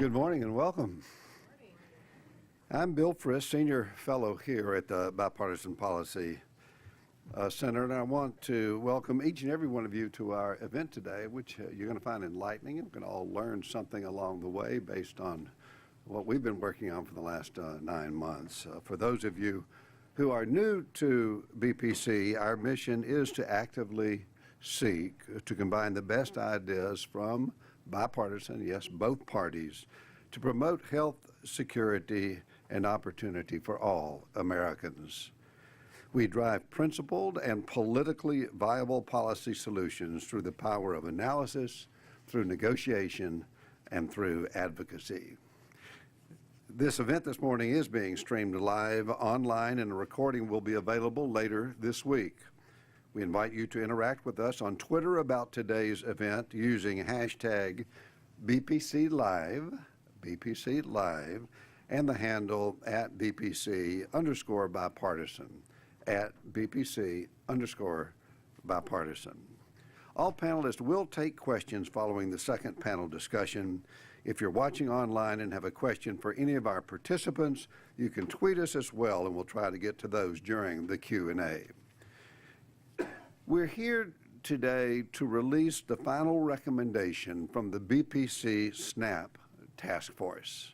Good morning and welcome. I'm Bill Frist, Senior Fellow here at the Bipartisan Policy Center, and I want to welcome each and every one of you to our event today, which you're going to find enlightening. We're going to all learn something along the way based on what we've been working on for the last 9 months. For those of you who are new to BPC, our mission is to actively seek to combine the best ideas from bipartisan, yes, both parties, to promote health, security, and opportunity for all Americans. We drive principled and politically viable policy solutions through the power of analysis, through negotiation, and through advocacy. This event this morning is being streamed live online, and a recording will be available later this week. We invite you to interact with us on Twitter about today's event using hashtag BPC Live, and the handle at BPC_bipartisan, at BPC_bipartisan. All panelists will take questions following the second panel discussion. If you're watching online and have a question for any of our participants, you can tweet us as well, and we'll try to get to those during the Q&A. We're here today to release the final recommendation from the BPC SNAP Task Force.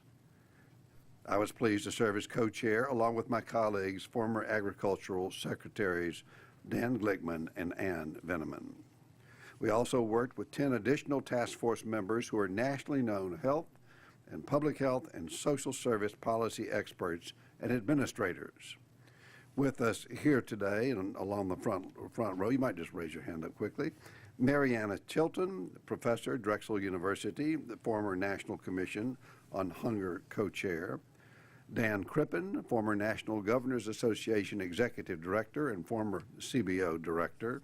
I was pleased to serve as co-chair along with my colleagues, former Agricultural Secretaries Dan Glickman and Ann Veneman. We also worked with 10 additional task force members who are nationally known health and public health and social service policy experts and administrators. With us here today and along the front row, you might just raise your hand up quickly, Mariana Chilton, professor, Drexel University, the former National Commission on Hunger co-chair, Dan Crippen, former National Governors Association executive director and former CBO director,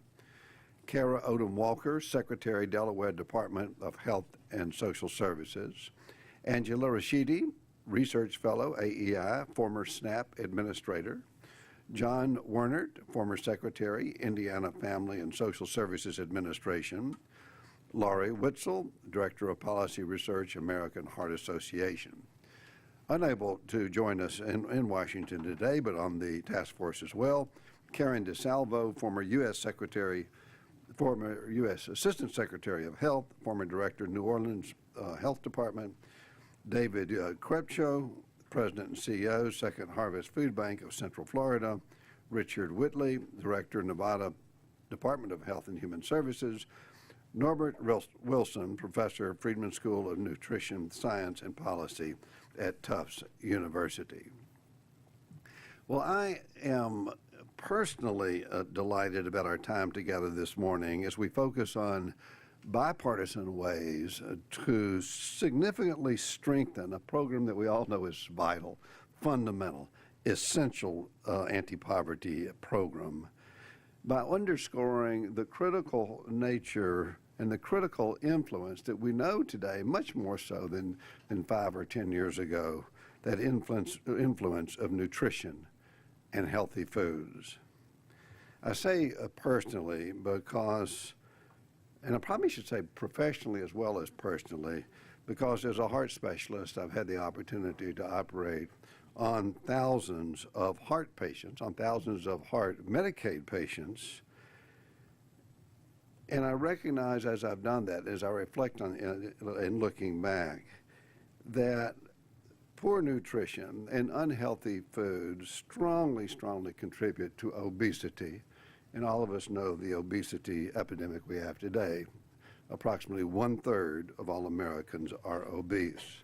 Kara Odom Walker, Secretary, Delaware Department of Health and Social Services, Angela Rashidi, Research Fellow, AEI, former SNAP administrator, John Wernert, former Secretary, Indiana Family and Social Services Administration, Laurie Witzel, Director of Policy Research, American Heart Association. Unable to join us in Washington today, but on the task force as well, Karen DeSalvo, former U.S. Assistant Secretary of Health, former Director, New Orleans Health Department, David Krepcho, President and CEO, Second Harvest Food Bank of Central Florida, Richard Whitley, Director, Nevada Department of Health and Human Services, Norbert Wilson, Professor, Friedman School of Nutrition Science and Policy at Tufts University. Well, I am personally delighted about our time together this morning as we focus on bipartisan ways to significantly strengthen a program that we all know is vital, fundamental, essential anti-poverty program by underscoring the critical nature and the critical influence that we know today, much more so than 5 or 10 years ago, that influence of nutrition and healthy foods. I say personally because, and I probably should say professionally as well as personally, because as a heart specialist, I've had the opportunity to operate on thousands of heart patients, on thousands of heart Medicaid patients. And I recognize as I've done that, as I reflect on and looking back, that poor nutrition and unhealthy foods strongly contribute to obesity. And all of us know the obesity epidemic we have today. Approximately 1/3 of all Americans are obese.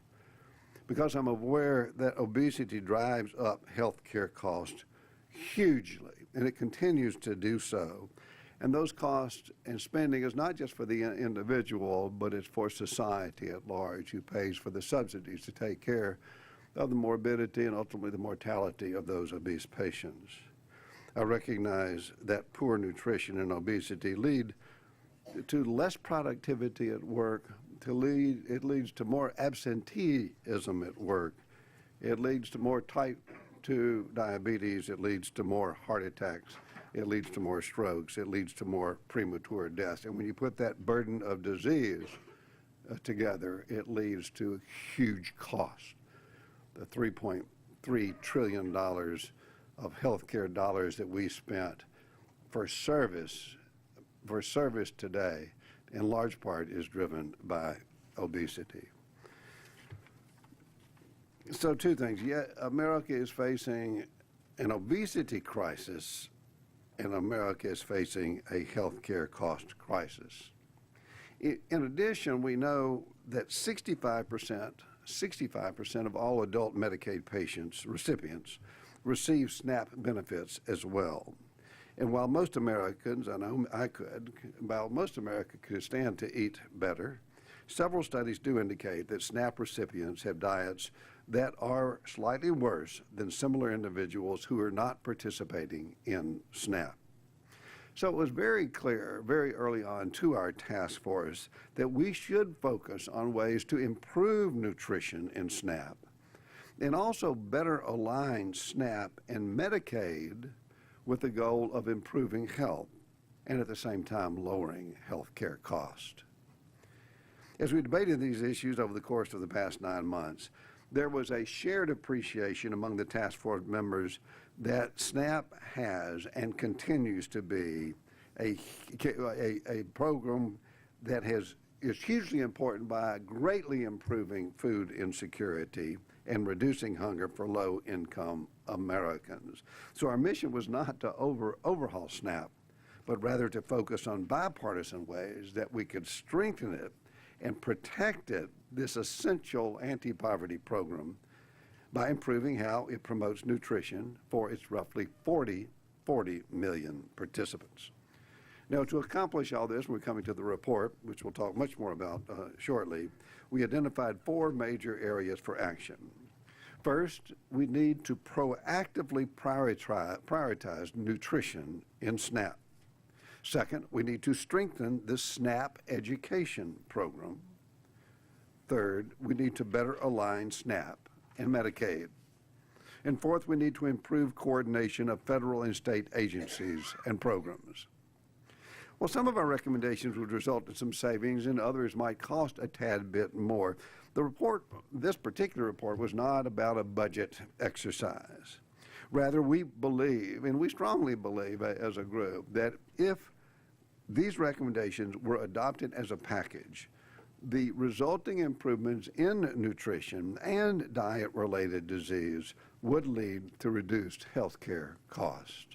Because I'm aware that obesity drives up health care costs hugely, and it continues to do so. And those costs and spending is not just for the individual, but it's for society at large, who pays for the subsidies to take care of the morbidity and ultimately the mortality of those obese patients. I recognize that poor nutrition and obesity lead to less productivity at work. It leads to more absenteeism at work. It leads to more type 2 diabetes. It leads to more heart attacks. It leads to more strokes. It leads to more premature deaths. And when you put that burden of disease together, it leads to a huge cost. The $3.3 trillion of healthcare dollars that we spent for service today, in large part, is driven by obesity. So two things. Yet America is facing an obesity crisis, and America is facing a healthcare cost crisis. In addition, we know that 65% of all adult Medicaid recipients receive SNAP benefits as well. And while most Americans, I know I could, while most America could stand to eat better, several studies do indicate that SNAP recipients have diets that are slightly worse than similar individuals who are not participating in SNAP. So it was very clear very early on to our task force that we should focus on ways to improve nutrition in SNAP and also better align SNAP and Medicaid with the goal of improving health and at the same time lowering health care costs. As we debated these issues over the course of the past 9 months, there was a shared appreciation among the task force members that SNAP has and continues to be a program that is hugely important by greatly improving food insecurity and reducing hunger for low-income Americans. So our mission was not to overhaul SNAP, but rather to focus on bipartisan ways that we could strengthen it and protect it, this essential anti-poverty program, by improving how it promotes nutrition for its roughly 40 million participants. Now, to accomplish all this, we're coming to the report, which we'll talk much more about shortly. We identified 4 major areas for action. First, we need to proactively prioritize nutrition in SNAP. Second, we need to strengthen the SNAP education program. Third, we need to better align SNAP and Medicaid. And fourth, we need to improve coordination of federal and state agencies and programs. Well, some of our recommendations would result in some savings and others might cost a tad bit more. This particular report was not about a budget exercise. Rather, we believe, and we strongly believe as a group, that if these recommendations were adopted as a package, the resulting improvements in nutrition and diet-related disease would lead to reduced health care costs.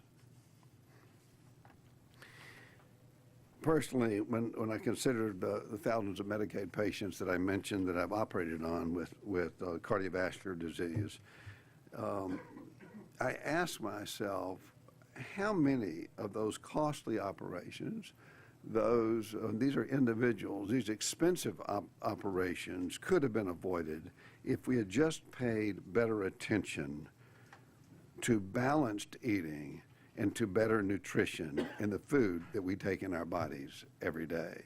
Personally, when I considered the thousands of Medicaid patients that I mentioned that I've operated on with cardiovascular disease, I asked myself, how many of those costly operations, these are individuals, these expensive operations could have been avoided if we had just paid better attention to balanced eating and to better nutrition in the food that we take in our bodies every day.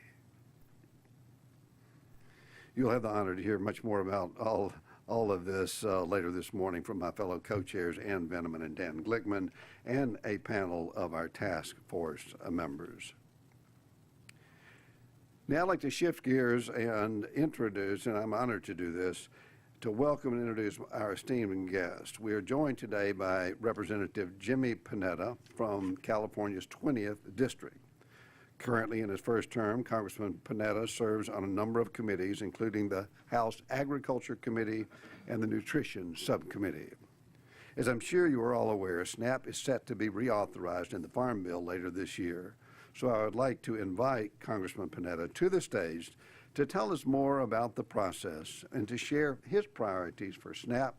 You'll have the honor to hear much more about all of this later this morning from my fellow co-chairs Ann Veneman and Dan Glickman and a panel of our task force members. Now I'd like to shift gears and introduce, and I'm honored to do this, to welcome and introduce our esteemed guest. We are joined today by Representative Jimmy Panetta from California's 20th District. Currently in his first term, Congressman Panetta serves on a number of committees, including the House Agriculture Committee and the Nutrition Subcommittee. As I'm sure you are all aware, SNAP is set to be reauthorized in the Farm Bill later this year. So I would like to invite Congressman Panetta to the stage to tell us more about the process and to share his priorities for SNAP,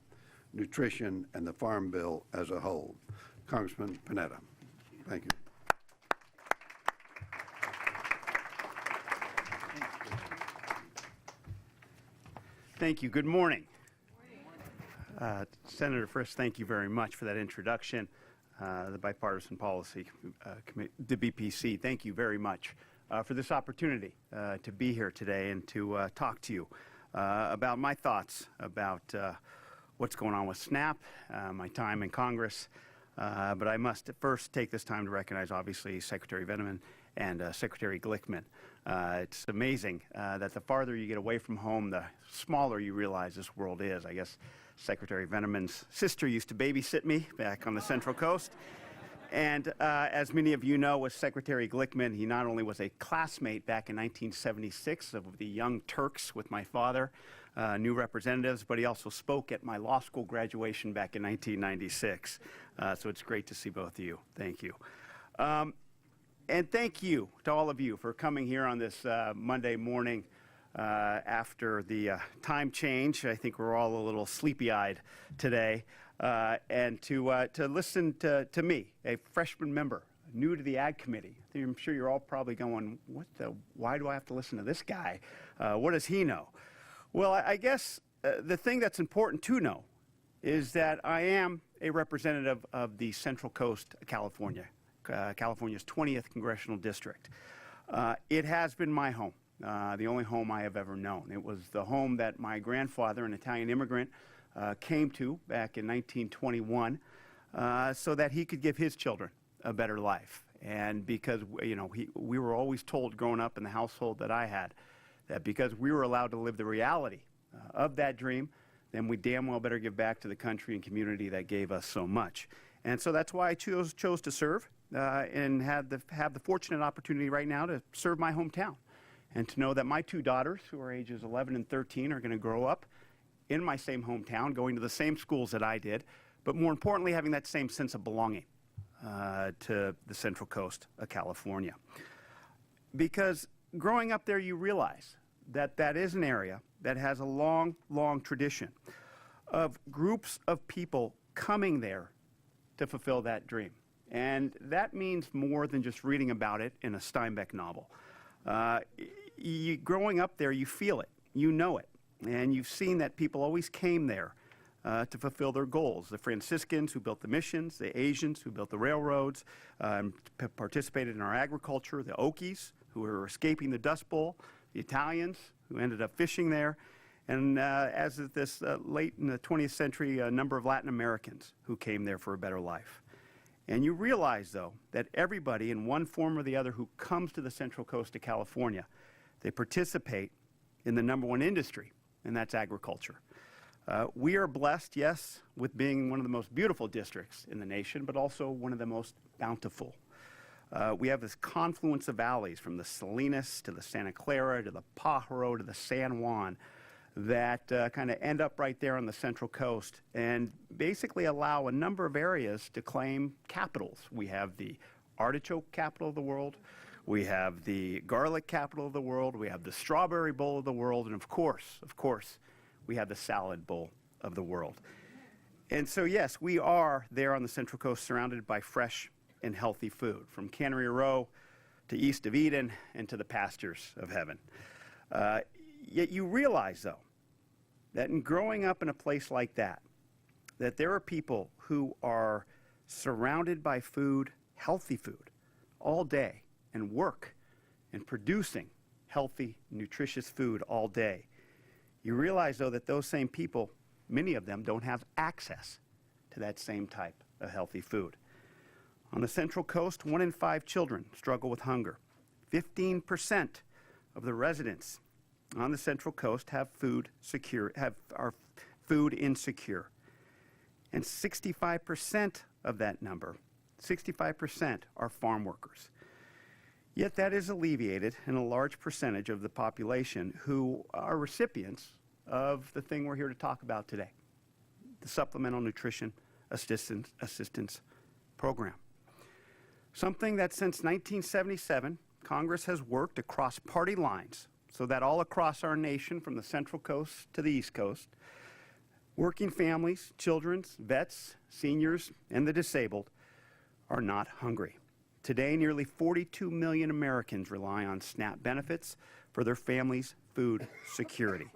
nutrition, and the Farm Bill as a whole. Congressman Panetta, thank you. Thank you. Good morning. Senator Frist, thank you very much for that introduction. The Bipartisan Policy Committee, the BPC, thank you very much for this opportunity to be here today and to talk to you about my thoughts about what's going on with SNAP, my time in Congress, But I must first take this time to recognize, obviously, Secretary Veneman and Secretary Glickman. It's amazing that the farther you get away from home, the smaller you realize this world is. I guess Secretary Veneman's sister used to babysit me back on the Central Coast. And as many of you know, with Secretary Glickman, he not only was a classmate back in 1976 of the Young Turks with my father, new representatives, but he also spoke at my law school graduation back in 1996. So it's great to see both of you. Thank you. And thank you to all of you for coming here on this Monday morning after the time change. I think we're all a little sleepy-eyed today. And to listen to me, a freshman member, new to the Ag Committee. I'm sure you're all probably going, why do I have to listen to this guy? What does he know? Well, I guess the thing that's important to know is that I am a representative of the Central Coast of California, California's 20th Congressional District. It has been my home, the only home I have ever known. It was the home that my grandfather, an Italian immigrant, came to back in 1921 so that he could give his children a better life. And because, you know, we were always told growing up in the household that I had that because we were allowed to live the reality of that dream, then we damn well better give back to the country and community that gave us so much. And so that's why I chose to serve and have the fortunate opportunity right now to serve my hometown and to know that my two daughters, who are ages 11 and 13, are going to grow up in my same hometown, going to the same schools that I did, but more importantly, having that same sense of belonging to the Central Coast of California. Because growing up there, you realize that that is an area that has a long, long tradition of groups of people coming there to fulfill that dream. And that means more than just reading about it in a Steinbeck novel. Growing up there, you feel it, you know it. And you've seen that people always came there to fulfill their goals. The Franciscans who built the missions, the Asians who built the railroads, participated in our agriculture, the Okies who were escaping the Dust Bowl, the Italians who ended up fishing there, and as of this late in the 20th century, a number of Latin Americans who came there for a better life. And you realize, though, that everybody in one form or the other who comes to the Central Coast of California, they participate in the number one industry, and that's agriculture. We are blessed, yes, with being one of the most beautiful districts in the nation, but also one of the most bountiful. We have this confluence of valleys from the Salinas to the Santa Clara to the Pajaro to the San Juan that kind of end up right there on the Central Coast and basically allow a number of areas to claim capitals. We have the artichoke capital of the world. We have the garlic capital of the world. We have the strawberry bowl of the world. And of course, we have the salad bowl of the world. And so, yes, we are there on the Central Coast surrounded by fresh and healthy food, from Cannery Row to east of Eden and to the pastures of heaven. Yet you realize, though, that in growing up in a place like that there are people who are surrounded by food, healthy food, all day, and work in producing healthy, nutritious food all day. You realize, though, that those same people, many of them, don't have access to that same type of healthy food. On the Central Coast, 1 in 5 children struggle with hunger. 15% of the residents on the Central Coast are food insecure. And 65% of that number, 65% are farm workers. Yet that is alleviated in a large percentage of the population who are recipients of the thing we're here to talk about today, the Supplemental Nutrition Assistance Program. Something that since 1977, Congress has worked across party lines so that all across our nation, from the Central Coast to the East Coast, working families, children, vets, seniors, and the disabled are not hungry. Today, nearly 42 million Americans rely on SNAP benefits for their family's food security.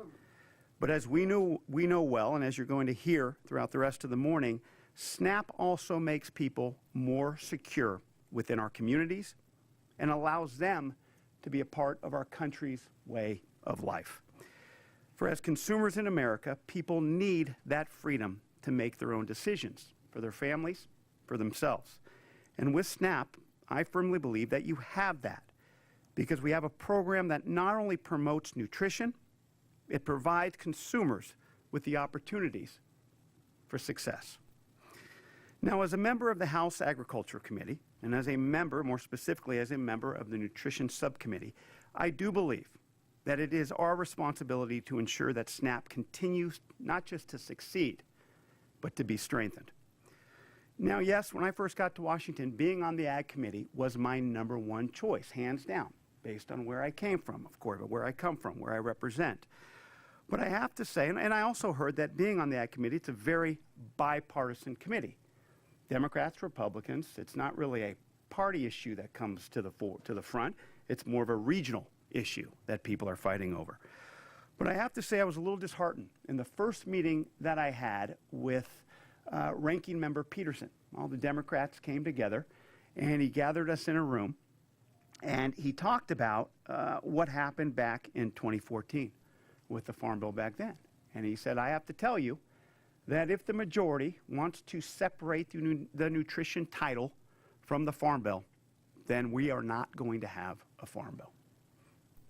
But as we know well, and as you're going to hear throughout the rest of the morning, SNAP also makes people more secure within our communities and allows them to be a part of our country's way of life. For as consumers in America, people need that freedom to make their own decisions for their families for themselves. And with SNAP, I firmly believe that you have that, because we have a program that not only promotes nutrition, it provides consumers with the opportunities for success. Now, as a member of the House Agriculture Committee, and as a member, more specifically as a member of the Nutrition Subcommittee, I do believe that it is our responsibility to ensure that SNAP continues not just to succeed, but to be strengthened. Now, yes, when I first got to Washington, being on the Ag Committee was my number one choice, hands down, based on where I came from, of course, but where I come from, where I represent. But I have to say, and I also heard that being on the Ag Committee, it's a very bipartisan committee. Democrats, Republicans, it's not really a party issue that comes to the front. It's more of a regional issue that people are fighting over. But I have to say I was a little disheartened in the first meeting that I had with Ranking Member Peterson. All the Democrats came together, and he gathered us in a room, and he talked about what happened back in 2014 with the Farm Bill back then. And he said, I have to tell you that if the majority wants to separate the nutrition title from the Farm Bill, then we are not going to have a Farm Bill.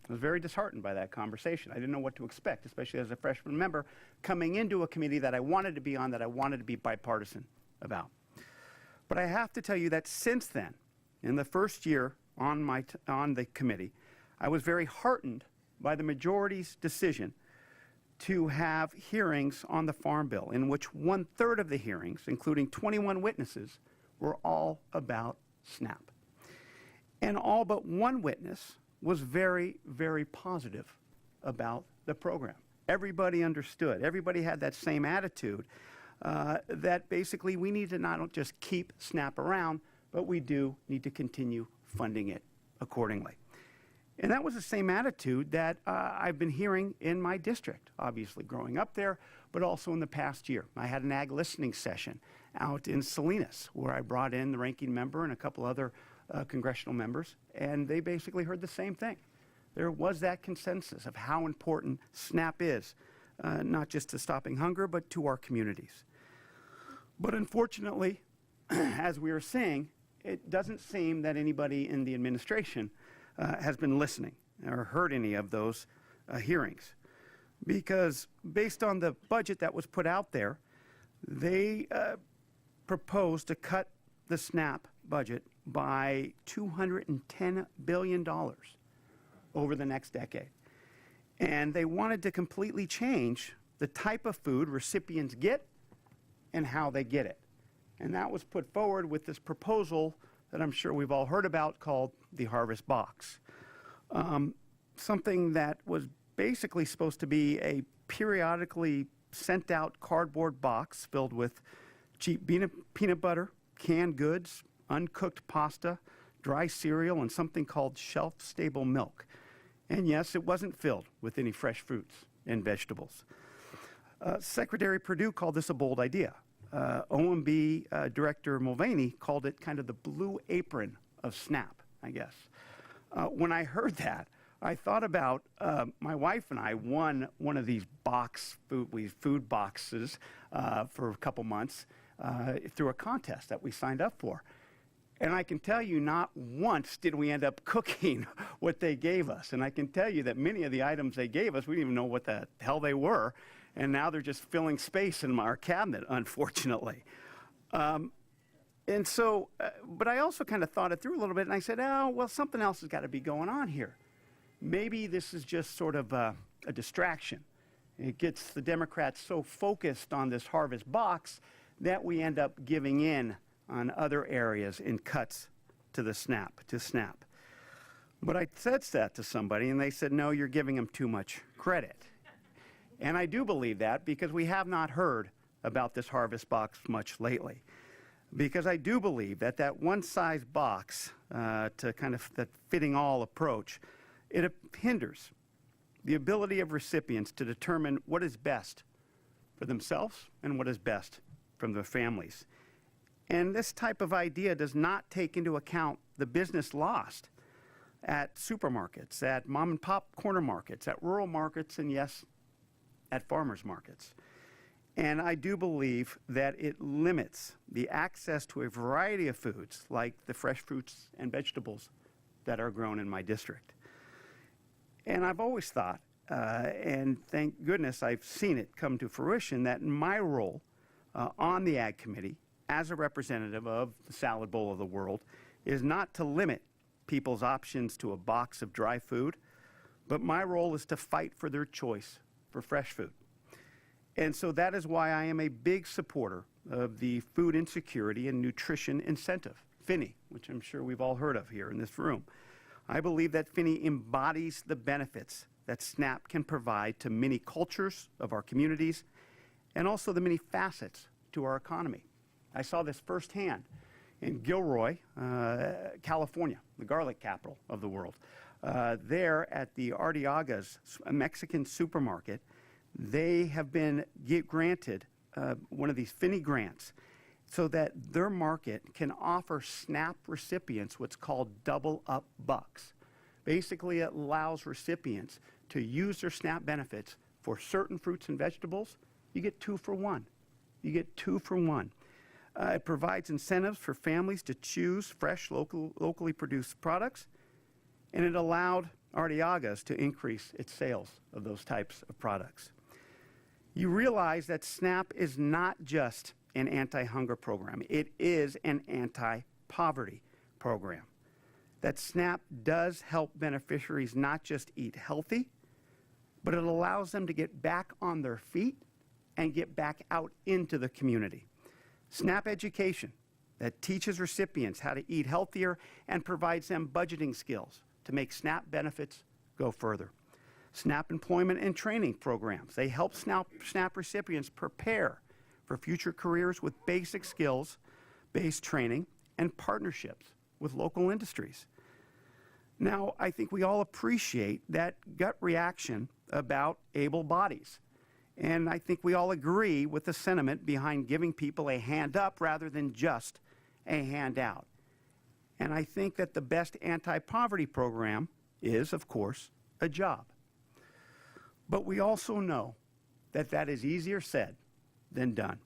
I was very disheartened by that conversation. I didn't know what to expect, especially as a freshman member coming into a committee that I wanted to be on, that I wanted to be bipartisan about. But I have to tell you that since then, in the first year on the committee, I was very heartened by the majority's decision to have hearings on the Farm Bill, in which 1/3 of the hearings, including 21 witnesses, were all about SNAP. And all but one witness was very, very positive about the program. Everybody understood. Everybody had that same attitude that basically we need to not just keep SNAP around, but we do need to continue funding it accordingly. And that was the same attitude that I've been hearing in my district, obviously growing up there, but also in the past year. I had an ag listening session out in Salinas where I brought in the ranking member and a couple other congressional members, and they basically heard the same thing. There was that consensus of how important SNAP is, not just to stopping hunger, but to our communities. But unfortunately, as we are seeing, it doesn't seem that anybody in the administration has been listening or heard any of those hearings. Because based on the budget that was put out there, they proposed to cut the SNAP budget by $210 billion over the next decade. And they wanted to completely change the type of food recipients get and how they get it. And that was put forward with this proposal that I'm sure we've all heard about called the Harvest Box. Something that was basically supposed to be a periodically sent out cardboard box filled with cheap peanut butter, canned goods, uncooked pasta, dry cereal, and something called shelf-stable milk. And yes, it wasn't filled with any fresh fruits and vegetables. Secretary Perdue called this a bold idea. OMB Director Mulvaney called it kind of the blue apron of SNAP, I guess. When I heard that, I thought about my wife and I won one of these food boxes for a couple months through a contest that we signed up for. And I can tell you not once did we end up cooking what they gave us. And I can tell you that many of the items they gave us, we didn't even know what the hell they were. And now they're just filling space in our cabinet, unfortunately. And so, but I also kind of thought it through a little bit, and I said, oh, well, something else has got to be going on here. Maybe this is just sort of a distraction. It gets the Democrats so focused on this Harvest Box that we end up giving in on other areas in cuts to SNAP. But I said that to somebody, and they said, no, you're giving them too much credit. And I do believe that because we have not heard about this Harvest Box much lately. Because I do believe that that one-size box to kind of that fitting all approach, it hinders the ability of recipients to determine what is best for themselves and what is best from their families. And this type of idea does not take into account the business lost at supermarkets, at mom and pop corner markets, at rural markets, and yes, at farmers markets. And I do believe that it limits the access to a variety of foods, like the fresh fruits and vegetables that are grown in my district. And I've always thought, and thank goodness I've seen it come to fruition, that my role on the Ag Committee, as a representative of the salad bowl of the world, is not to limit people's options to a box of dry food, but my role is to fight for their choice for fresh food. And so that is why I am a big supporter of the Food Insecurity and Nutrition Incentive, FINI, which I'm sure we've all heard of here in this room. I believe that FINI embodies the benefits that SNAP can provide to many cultures of our communities and also the many facets to our economy. I saw this firsthand in Gilroy, California, the garlic capital of the world. There at the Arteaga's Mexican supermarket, they have been granted one of these FINI grants so that their market can offer SNAP recipients what's called double up bucks. Basically, it allows recipients to use their SNAP benefits for certain fruits and vegetables. You get 2 for 1. You get 2 for 1. It provides incentives for families to choose fresh, locally produced products, and it allowed Arteaga's to increase its sales of those types of products. You realize that SNAP is not just an anti-hunger program. It is an anti-poverty program. That SNAP does help beneficiaries not just eat healthy, but it allows them to get back on their feet and get back out into the community. SNAP education that teaches recipients how to eat healthier and provides them budgeting skills to make SNAP benefits go further. SNAP employment and training programs. They help SNAP recipients prepare for future careers with basic skills-based training and partnerships with local industries. Now, I think we all appreciate that gut reaction about able bodies. And I think we all agree with the sentiment behind giving people a hand up rather than just a handout. And I think that the best anti-poverty program is, of course, a job. But we also know that that is easier said than done.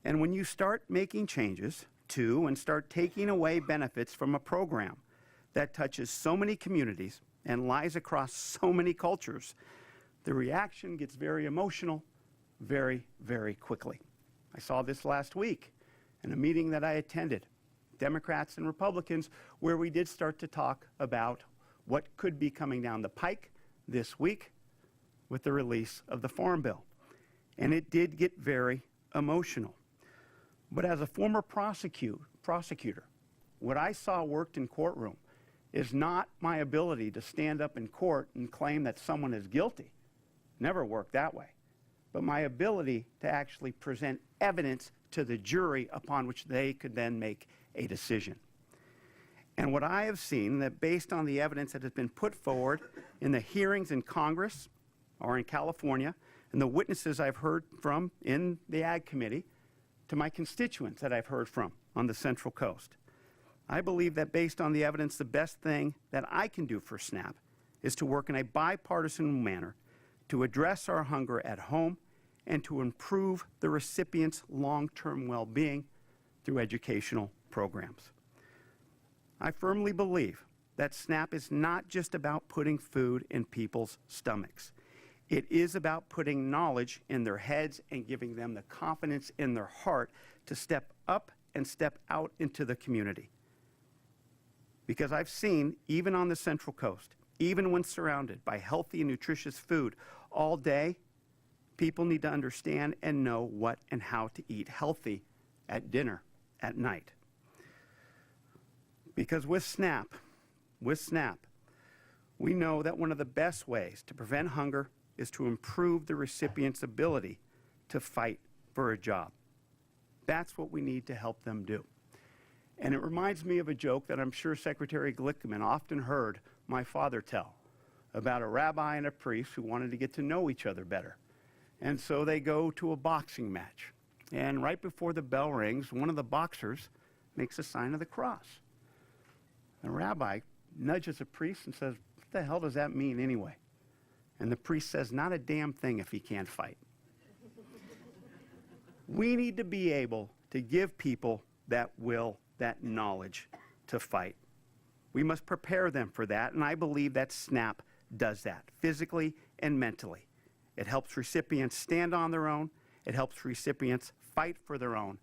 And when you start making changes to and start taking away benefits from a program that touches so many communities and lies across so many cultures, the reaction gets very emotional very, very quickly. I saw this last week in a meeting that I attended, Democrats and Republicans, where we did start to talk about what could be coming down the pike this week with the release of the Farm Bill. And it did get very emotional. But as a former prosecutor, what I saw worked in courtroom is not my ability to stand up in court and claim that someone is guilty. Never worked that way. But my ability to actually present evidence to the jury upon which they could then make a decision. And what I have seen, that based on the evidence that has been put forward in the hearings in Congress or in California, and the witnesses I've heard from in the Ag Committee, to my constituents that I've heard from on the Central Coast, I believe that based on the evidence, the best thing that I can do for SNAP is to work in a bipartisan manner to address our hunger at home and to improve the recipient's long-term well-being through educational programs. I firmly believe that SNAP is not just about putting food in people's stomachs. It is about putting knowledge in their heads and giving them the confidence in their heart to step up and step out into the community. Because I've seen, even on the Central Coast, even when surrounded by healthy and nutritious food all day, people need to understand and know what and how to eat healthy at dinner, at night. Because with SNAP, we know that one of the best ways to prevent hunger is to improve the recipient's ability to fight for a job. That's what we need to help them do. And it reminds me of a joke that I'm sure Secretary Glickman often heard my father tell about a rabbi and a priest who wanted to get to know each other better. And so they go to a boxing match. And right before the bell rings, one of the boxers makes a sign of the cross. The rabbi nudges the priest and says, "What the hell does that mean anyway?" And the priest says, "Not a damn thing if he can't fight." We need to be able to give people that will, that knowledge to fight. We must prepare them for that, and I believe that SNAP does that, physically and mentally. It helps recipients stand on their own. It helps recipients fight for their own,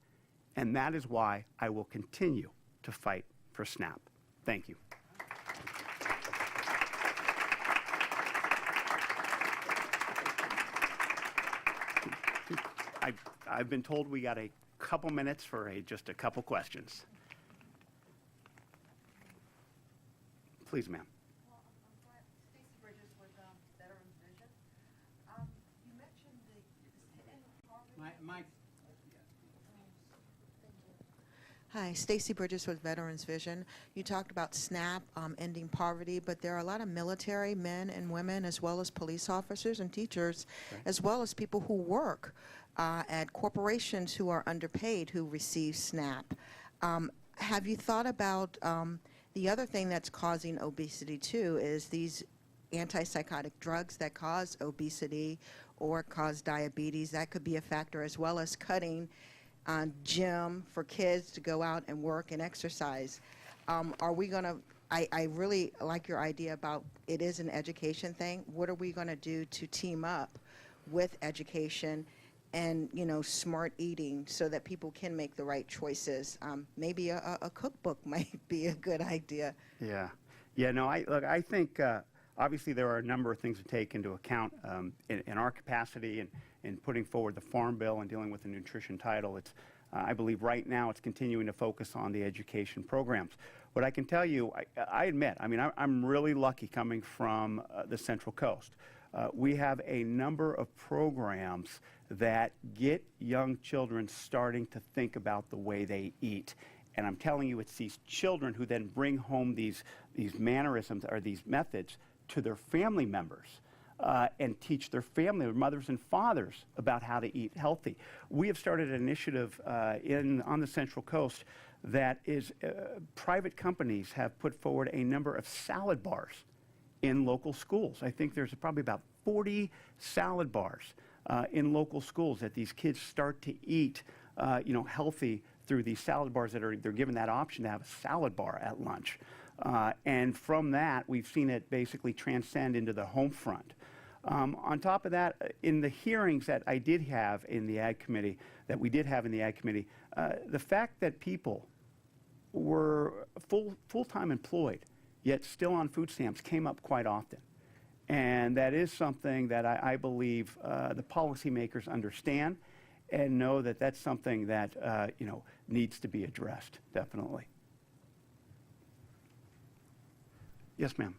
and that is why I will continue to fight for SNAP. Thank you. I've been told we got a couple minutes for just a couple questions. Please, ma'am. Well, I'm glad. Stacy Bridges with Veterans Vision. You mentioned the end poverty. Hi, Stacy Bridges with Veterans Vision. You talked about SNAP ending poverty, but there are a lot of military men and women, as well as police officers and teachers, as well as people who work at corporations who are underpaid who receive SNAP. Have you thought about the other thing that's causing obesity too is these antipsychotic drugs that cause obesity or cause diabetes? That could be a factor, as well as cutting gym for kids to go out and work and exercise. Are we going to, I really like your idea about it is an education thing. What are we going to do to team up with education and, you know, smart eating so that people can make the right choices? Maybe a cookbook might be a good idea. Yeah. Yeah, no, I think obviously there are a number of things to take into account in our capacity and in putting forward the Farm Bill and dealing with the nutrition title. It's, I believe right now it's continuing to focus on the education programs. What I can tell you, I admit, I mean, I'm really lucky coming from the Central Coast. We have a number of programs that get young children starting to think about the way they eat. And I'm telling you, it's these children who then bring home these mannerisms or these methods to their family members and teach their family, their mothers and fathers, about how to eat healthy. We have started an initiative on the Central Coast that is private companies have put forward a number of salad bars in local schools. I think there's probably about 40 salad bars in local schools that these kids start to eat, healthy through these salad bars they're given that option to have a salad bar at lunch. And from that, we've seen it basically transcend into the home front. On top of that, in the hearings that I did have in the Ag Committee, the fact that people were full-time employed, yet still on food stamps, came up quite often. And that is something that I believe the policymakers understand and know that that's something that needs to be addressed, definitely. Yes, ma'am.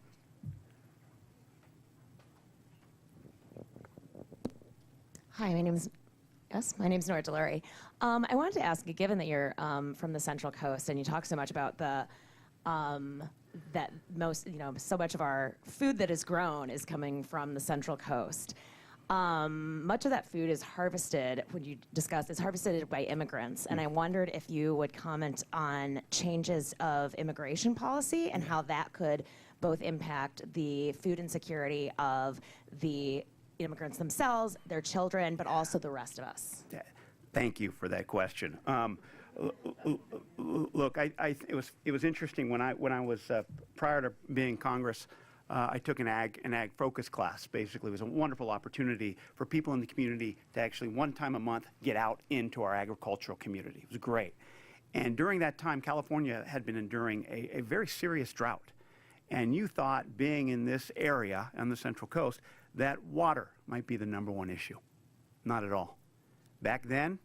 Hi, my name's Nora Delury. I wanted to ask you, given that you're from the Central Coast and you talk so much about the so much of our food that is grown is coming from the Central Coast. Much of that food is harvested, harvested by immigrants, and I wondered if you would comment on changes of immigration policy and how that could both impact the food insecurity of the immigrants themselves, their children, but also the rest of us. Thank you for that question. Look, it was interesting when I was prior to being in Congress. I took an ag focus class. Basically, it was a wonderful opportunity for people in the community to actually one time a month get out into our agricultural community. It was great. And during that time, California had been enduring a very serious drought. And you thought, being in this area on the Central Coast, that water might be the #1 issue. Not at all. Back then,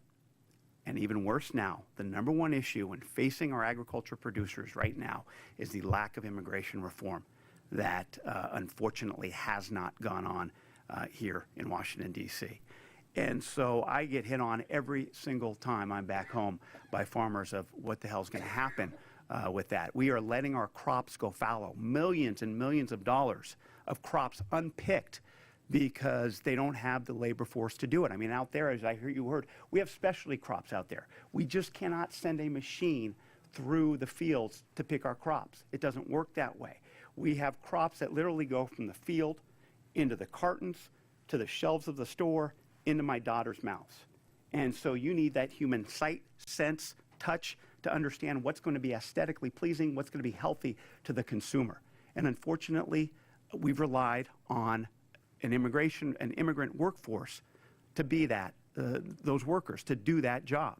and even worse now, the #1 issue in facing our agriculture producers right now is the lack of immigration reform that unfortunately has not gone on here in Washington, D.C. And so I get hit on every single time I'm back home by farmers of what the hell's going to happen with that. We are letting our crops go fallow, millions and millions of dollars of crops unpicked because they don't have the labor force to do it. I mean, out there, as I heard you heard, we have specialty crops out there. We just cannot send a machine through the fields to pick our crops. It doesn't work that way. We have crops that literally go from the field into the cartons, to the shelves of the store, into my daughter's mouths. And so you need that human sight, sense, touch to understand what's going to be aesthetically pleasing, what's going to be healthy to the consumer. And unfortunately, we've relied on an immigrant workforce to be that, those workers, to do that job.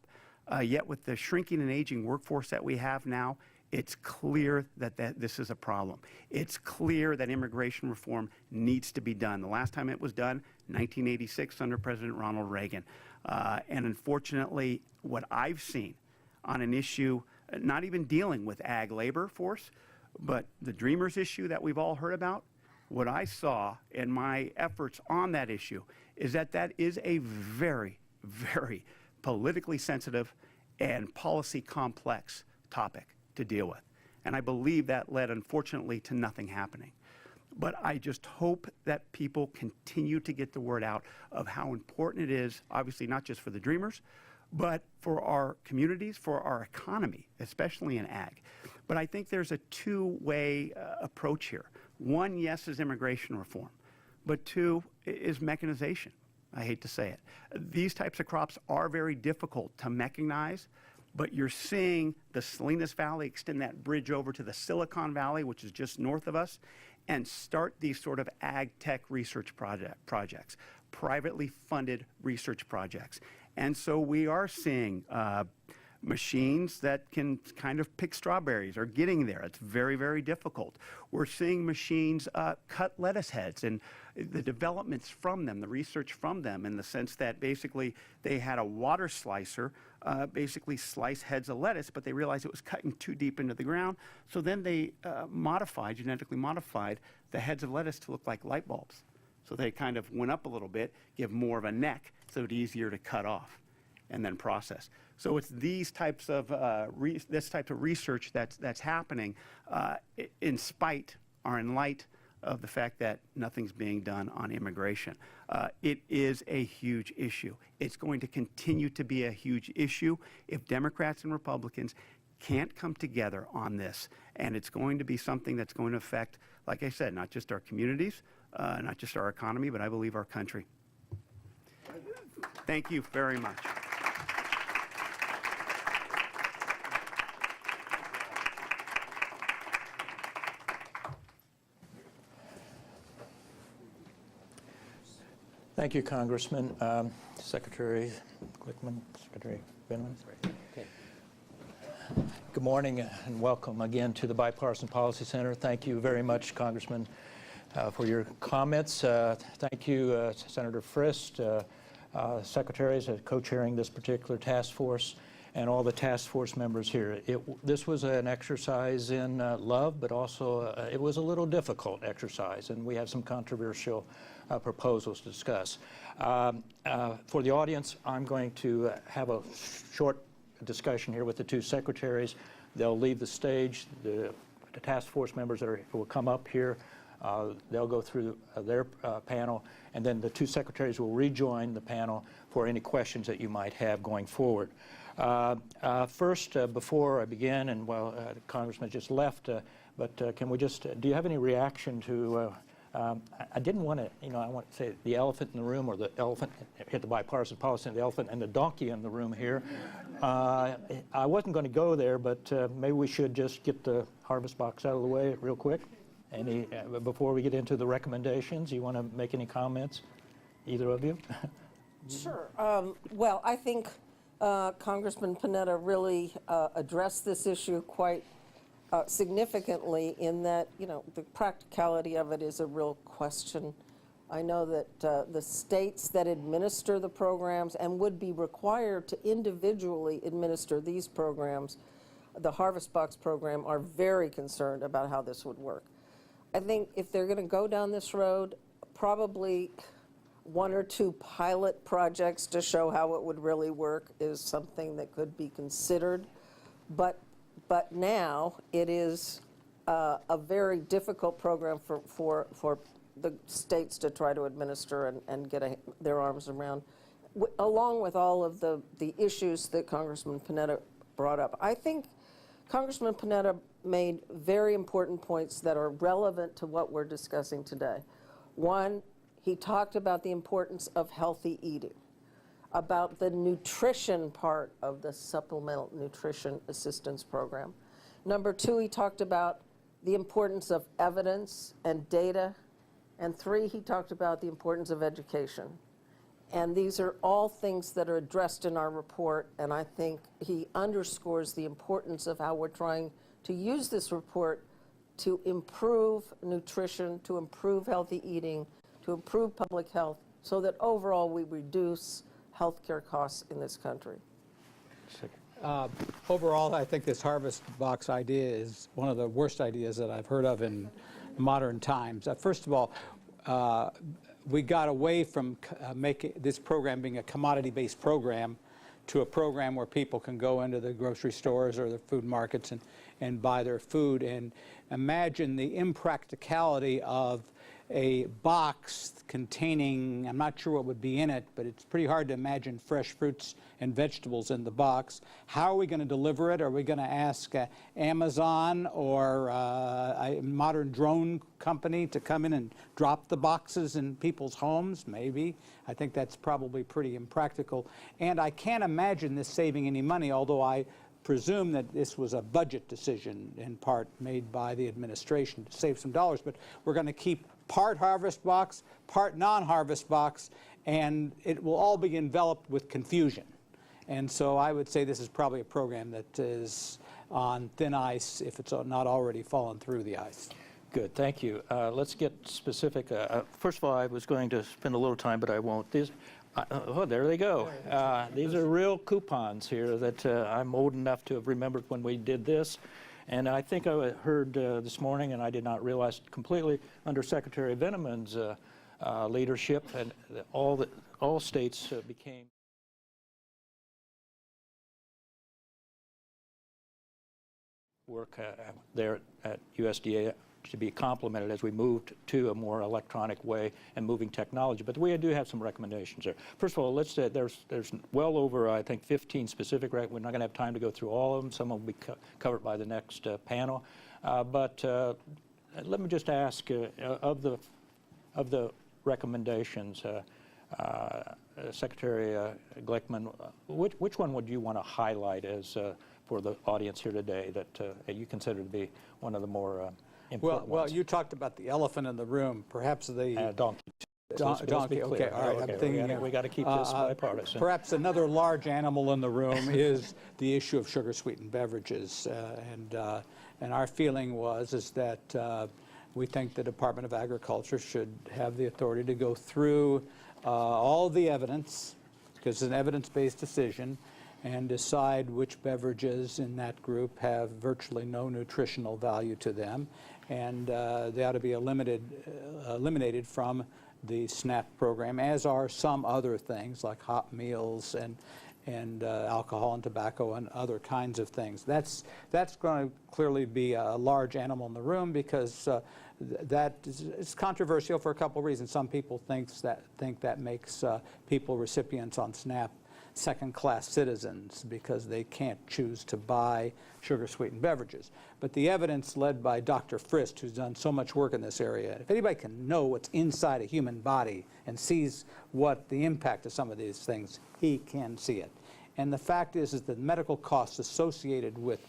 Yet with the shrinking and aging workforce that we have now, it's clear that this is a problem. It's clear that immigration reform needs to be done. The last time it was done, 1986, under President Ronald Reagan. And unfortunately, what I've seen on an issue, not even dealing with ag labor force, but the Dreamers issue that we've all heard about, what I saw in my efforts on that issue is that that is a very, very politically sensitive and policy complex topic to deal with. And I believe that led, unfortunately, to nothing happening. But I just hope that people continue to get the word out of how important it is, obviously not just for the Dreamers, but for our communities, for our economy, especially in ag. But I think there's a two-way approach here. One, yes, is immigration reform, but two is mechanization. I hate to say it. These types of crops are very difficult to mechanize, but you're seeing the Salinas Valley extend that bridge over to the Silicon Valley, which is just north of us, and start these sort of ag tech research projects, privately funded research projects. And so we are seeing machines that can kind of pick strawberries are getting there. It's very, very difficult. We're seeing machines cut lettuce heads, and the developments from them, the research from them, in the sense that basically they had a water slicer basically slice heads of lettuce, but they realized it was cutting too deep into the ground. So then they genetically modified the heads of lettuce to look like light bulbs. So they kind of went up a little bit, give more of a neck, so it's easier to cut off and then process. So it's these types of this type of research that's happening in spite or in light of the fact that nothing's being done on immigration. It is a huge issue. It's going to continue to be a huge issue if Democrats and Republicans can't come together on this. And it's going to be something that's going to affect, like I said, not just our communities, not just our economy, but I believe our country. Thank you very much. Thank you, Congressman. Secretary Glickman, Secretary Vinland. Okay. Good morning and welcome again to the Bipartisan Policy Center. Thank you very much, Congressman, for your comments. Thank you, Senator Frist, secretaries co-chairing this particular task force, and all the task force members here. This was an exercise in love, but also it was a little difficult exercise, and we have some controversial proposals to discuss. For the audience, I'm going to have a short discussion here with the two secretaries. They'll leave the stage. The task force members will come up here. They'll go through their panel, and then the two secretaries will rejoin the panel for any questions that you might have going forward. First, before I begin, and the Congressman just left, but can we just, do you have any reaction to, I didn't want to, I want to say the elephant in the room, or the elephant, hit the bipartisan policy, the elephant and the donkey in the room here. I wasn't going to go there, but maybe we should just get the harvest box out of the way real quick. Before we get into the recommendations, you want to make any comments, either of you? Sure. Well, I think Congressman Panetta really addressed this issue quite significantly, in that, the practicality of it is a real question. I know that the states that administer the programs and would be required to individually administer these programs, the Harvest Box program, are very concerned about how this would work. I think if they're going to go down this road, probably one or two pilot projects to show how it would really work is something that could be considered. But now it is a very difficult program for the states to try to administer and get their arms around, along with all of the issues that Congressman Panetta brought up. I think Congressman Panetta made very important points that are relevant to what we're discussing today. One, he talked about the importance of healthy eating. about the nutrition part of the Supplemental Nutrition Assistance Program. Number 2, he talked about the importance of evidence and data. And 3, he talked about the importance of education. And these are all things that are addressed in our report, and I think he underscores the importance of how we're trying to use this report to improve nutrition, to improve healthy eating, to improve public health, so that overall we reduce healthcare costs in this country. Overall, I think this harvest box idea is one of the worst ideas that I've heard of in modern times. First of all, we got away from making this program being a commodity-based program to a program where people can go into the grocery stores or the food markets and buy their food. And imagine the impracticality of a box containing, I'm not sure what would be in it, but it's pretty hard to imagine fresh fruits and vegetables in the box. How are we going to deliver it? Are we going to ask Amazon or a modern drone company to come in and drop the boxes in people's homes? Maybe. I think that's probably pretty impractical. And I can't imagine this saving any money, although I presume that this was a budget decision in part made by the administration to save some dollars. But we're going to keep part harvest box, part non-harvest box, and it will all be enveloped with confusion. And so I would say this is probably a program that is on thin ice if it's not already fallen through the ice. Good, thank you. Let's get specific. First of all, I was going to spend a little time, but I won't. Oh, there they go. These are real coupons here that I'm old enough to have remembered when we did this. And I think I heard this morning, and I did not realize completely, under Secretary Veneman's leadership, and all states became work there at USDA to be complemented as we moved to a more electronic way and moving technology. But we do have some recommendations there. First of all, let's say there's well over, I think, 15 specific we're not going to have time to go through all of them. Some will be covered by the next panel. But let me just ask, of the recommendations, Secretary Glickman, which one would you want to highlight as for the audience here today that you consider to be one of the more important Well, ones? you talked about the elephant in the room, perhaps the donkey. donkey. Okay, all right. Okay, I'm thinking we got to keep this bipartisan. perhaps another large animal in the room is the issue of sugar-sweetened beverages, and our feeling is that we think the Department of Agriculture should have the authority to go through all the evidence, because it's an evidence-based decision, and decide which beverages in that group have virtually no nutritional value to them, and they ought to be eliminated from the SNAP program, as are some other things like hot meals and alcohol and tobacco and other kinds of things. That's going to clearly be a large animal in the room, because it's controversial for a couple of reasons. Some people think that makes people recipients on SNAP second-class citizens because they can't choose to buy sugar-sweetened beverages. But the evidence led by Dr. Frist, who's done so much work in this area, if anybody can know what's inside a human body and sees what the impact of some of these things, he can see it. And the fact is that the medical costs associated with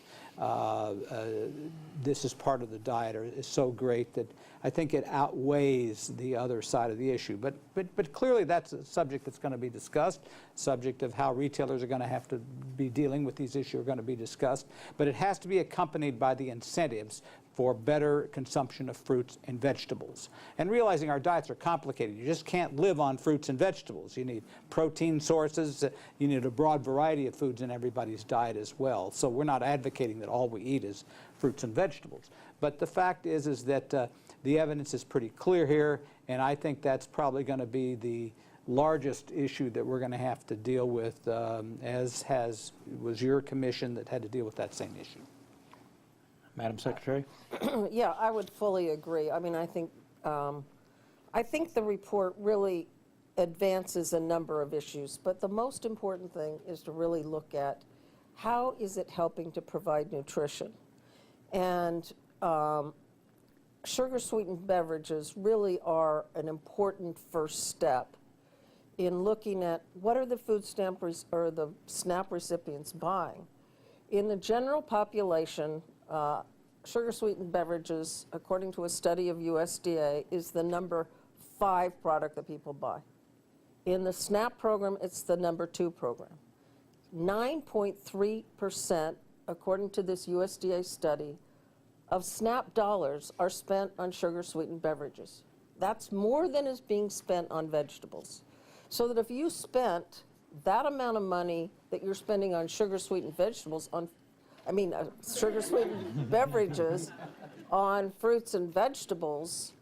this as part of the diet is so great that I think it outweighs the other side of the issue. But clearly that's a subject that's going to be discussed. Subject of how retailers are going to have to be dealing with these issues are going to be discussed. But it has to be accompanied by the incentives for better consumption of fruits and vegetables. And realizing our diets are complicated. You just can't live on fruits and vegetables. You need protein sources. You need a broad variety of foods in everybody's diet as well. So we're not advocating that all we eat is fruits and vegetables. But the fact is that the evidence is pretty clear here, and I think that's probably going to be the largest issue that we're going to have to deal with, as was your commission that had to deal with that same issue. Madam Secretary? Yeah, I would fully agree. I mean, I think the report really advances a number of issues, but the most important thing is to really look at how is it helping to provide nutrition. And sugar-sweetened beverages really are an important first step in looking at what are the food stamp or the SNAP recipients buying. In the general population, sugar-sweetened beverages, according to a study of USDA, is the number 5 product that people buy. In the SNAP program, it's the number 2 program. 9.3%, according to this USDA study, of SNAP dollars are spent on sugar-sweetened beverages. That's more than is being spent on vegetables. So that if you spent that amount of money that you're spending on sugar-sweetened vegetables, sugar-sweetened beverages on fruits and vegetables,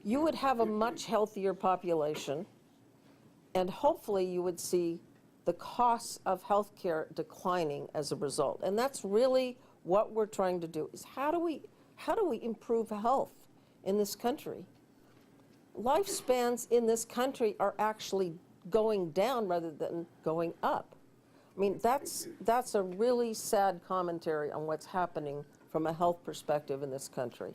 you would have a much healthier population, and hopefully you would see the costs of healthcare declining as a result. And that's really what we're trying to do, is how do we improve health in this country? Lifespans in this country are actually going down rather than going up. I mean, that's a really sad commentary on what's happening from a health perspective in this country.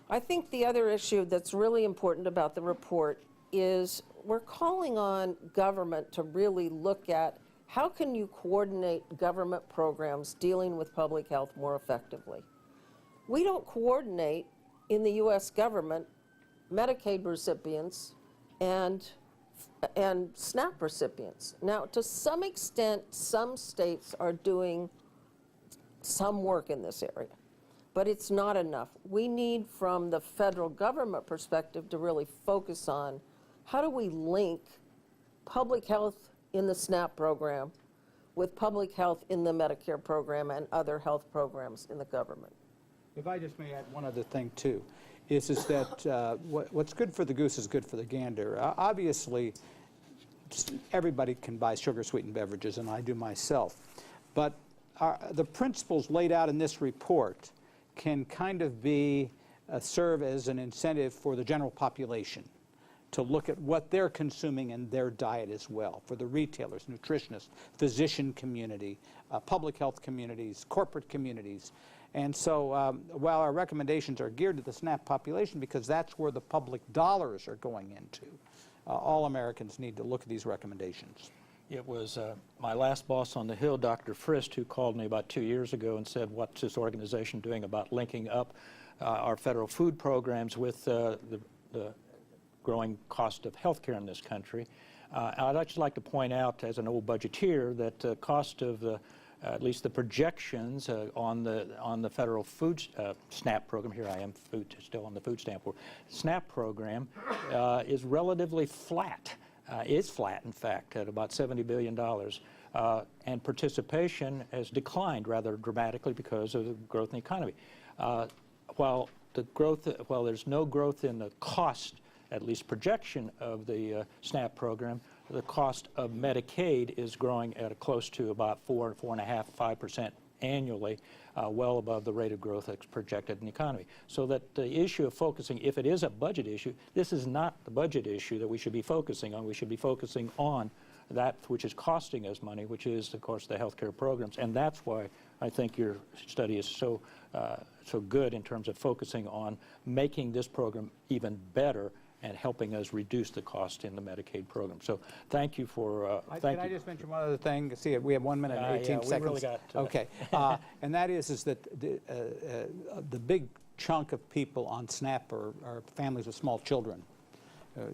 I think the other issue that's really important about the report is we're calling on government to really look at how can you coordinate government programs dealing with public health more effectively. We don't coordinate in the U.S. government Medicaid recipients and SNAP recipients. Now, to some extent, some states are doing some work in this area, but it's not enough. We need, from the federal government perspective, to really focus on how do we link public health in the SNAP program with public health in the Medicare program and other health programs in the government. If I just may add one other thing, too, is that what's good for the goose is good for the gander. Obviously, everybody can buy sugar-sweetened beverages, and I do myself. But the principles laid out in this report can kind of serve as an incentive for the general population to look at what they're consuming in their diet as well, for the retailers, nutritionists, physician community, public health communities, corporate communities. And so while our recommendations are geared to the SNAP population, because that's where the public dollars are going into, all Americans need to look at these recommendations. It was my last boss on the Hill, Dr. Frist, who called me about 2 years ago and said, what's this organization doing about linking up our federal food programs with the growing cost of health care in this country. I'd just like to point out, as an old budgeteer, that the cost of at least the projections on the federal food SNAP program, here I am still on the food stamp SNAP program, is relatively flat. Is flat, in fact, at about $70 billion. And participation has declined rather dramatically because of the growth in the economy. While there's no growth in the cost, at least projection, of the SNAP program, the cost of Medicaid is growing at close to about 4.5%, 5% annually, well above the rate of growth that's projected in the economy. So that the issue of focusing, if it is a budget issue, this is not the budget issue that we should be focusing on. We should be focusing on that which is costing us money, which is, of course, the healthcare programs. And that's why I think your study is so good in terms of focusing on making this program even better and helping us reduce the cost in the Medicaid program. So thank you for, Can I just mention one other thing? See, we have 1 minute and 18 seconds. We really got okay. And that is that the big chunk of people on SNAP are families with small children.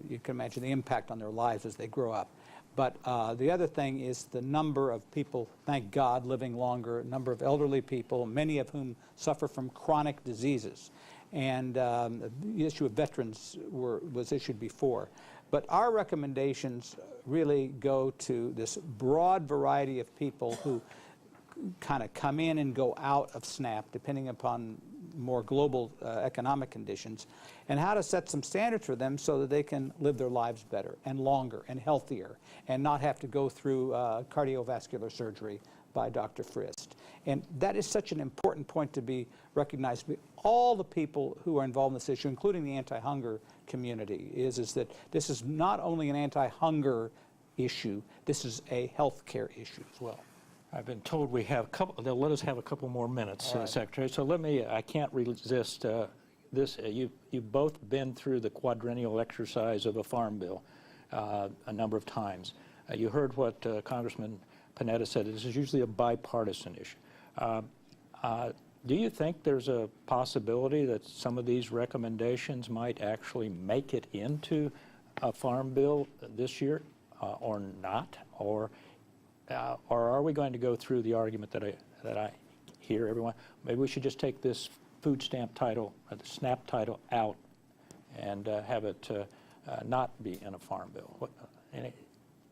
You can imagine the impact on their lives as they grow up. But the other thing is the number of people, thank God, living longer, number of elderly people, many of whom suffer from chronic diseases. And the issue of veterans was issued before. But our recommendations really go to this broad variety of people who kind of come in and go out of SNAP, depending upon more global economic conditions, and how to set some standards for them so that they can live their lives better and longer and healthier and not have to go through cardiovascular surgery by Dr. Frist. And that is such an important point to be recognized by all the people who are involved in this issue, including the anti-hunger community, is that this is not only an anti-hunger issue, this is a health care issue as well. I've been told we have they'll let us have a couple more minutes, right. Secretary. So I can't resist this. You've both been through the quadrennial exercise of a farm bill. a number of times. You heard what Congressman Panetta said. This is usually a bipartisan issue. Do you think there's a possibility that some of these recommendations might actually make it into a farm bill this year or not? Or are we going to go through the argument that I hear everyone? Maybe we should just take this food stamp title, the SNAP title, out and have it not be in a farm bill.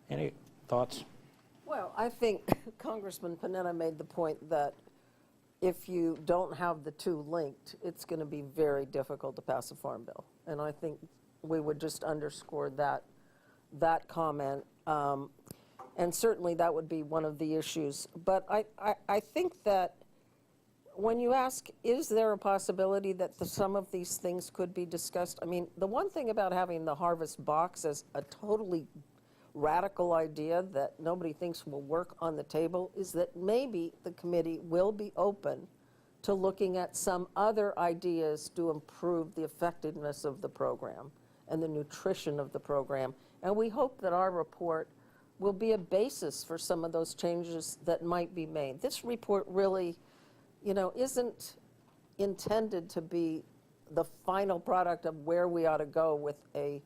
Any thoughts? Well, I think Congressman Panetta made the point that if you don't have the two linked, it's going to be very difficult to pass a farm bill. And I think we would just underscore that comment. And certainly that would be one of the issues. But I think that when you ask, is there a possibility that some of these things could be discussed? I mean, the one thing about having the harvest box as a totally radical idea that nobody thinks will work on the table is that maybe the committee will be open to looking at some other ideas to improve the effectiveness of the program and the nutrition of the program. And we hope that our report will be a basis for some of those changes that might be made. This report really, isn't intended to be the final product of where we ought to go with a,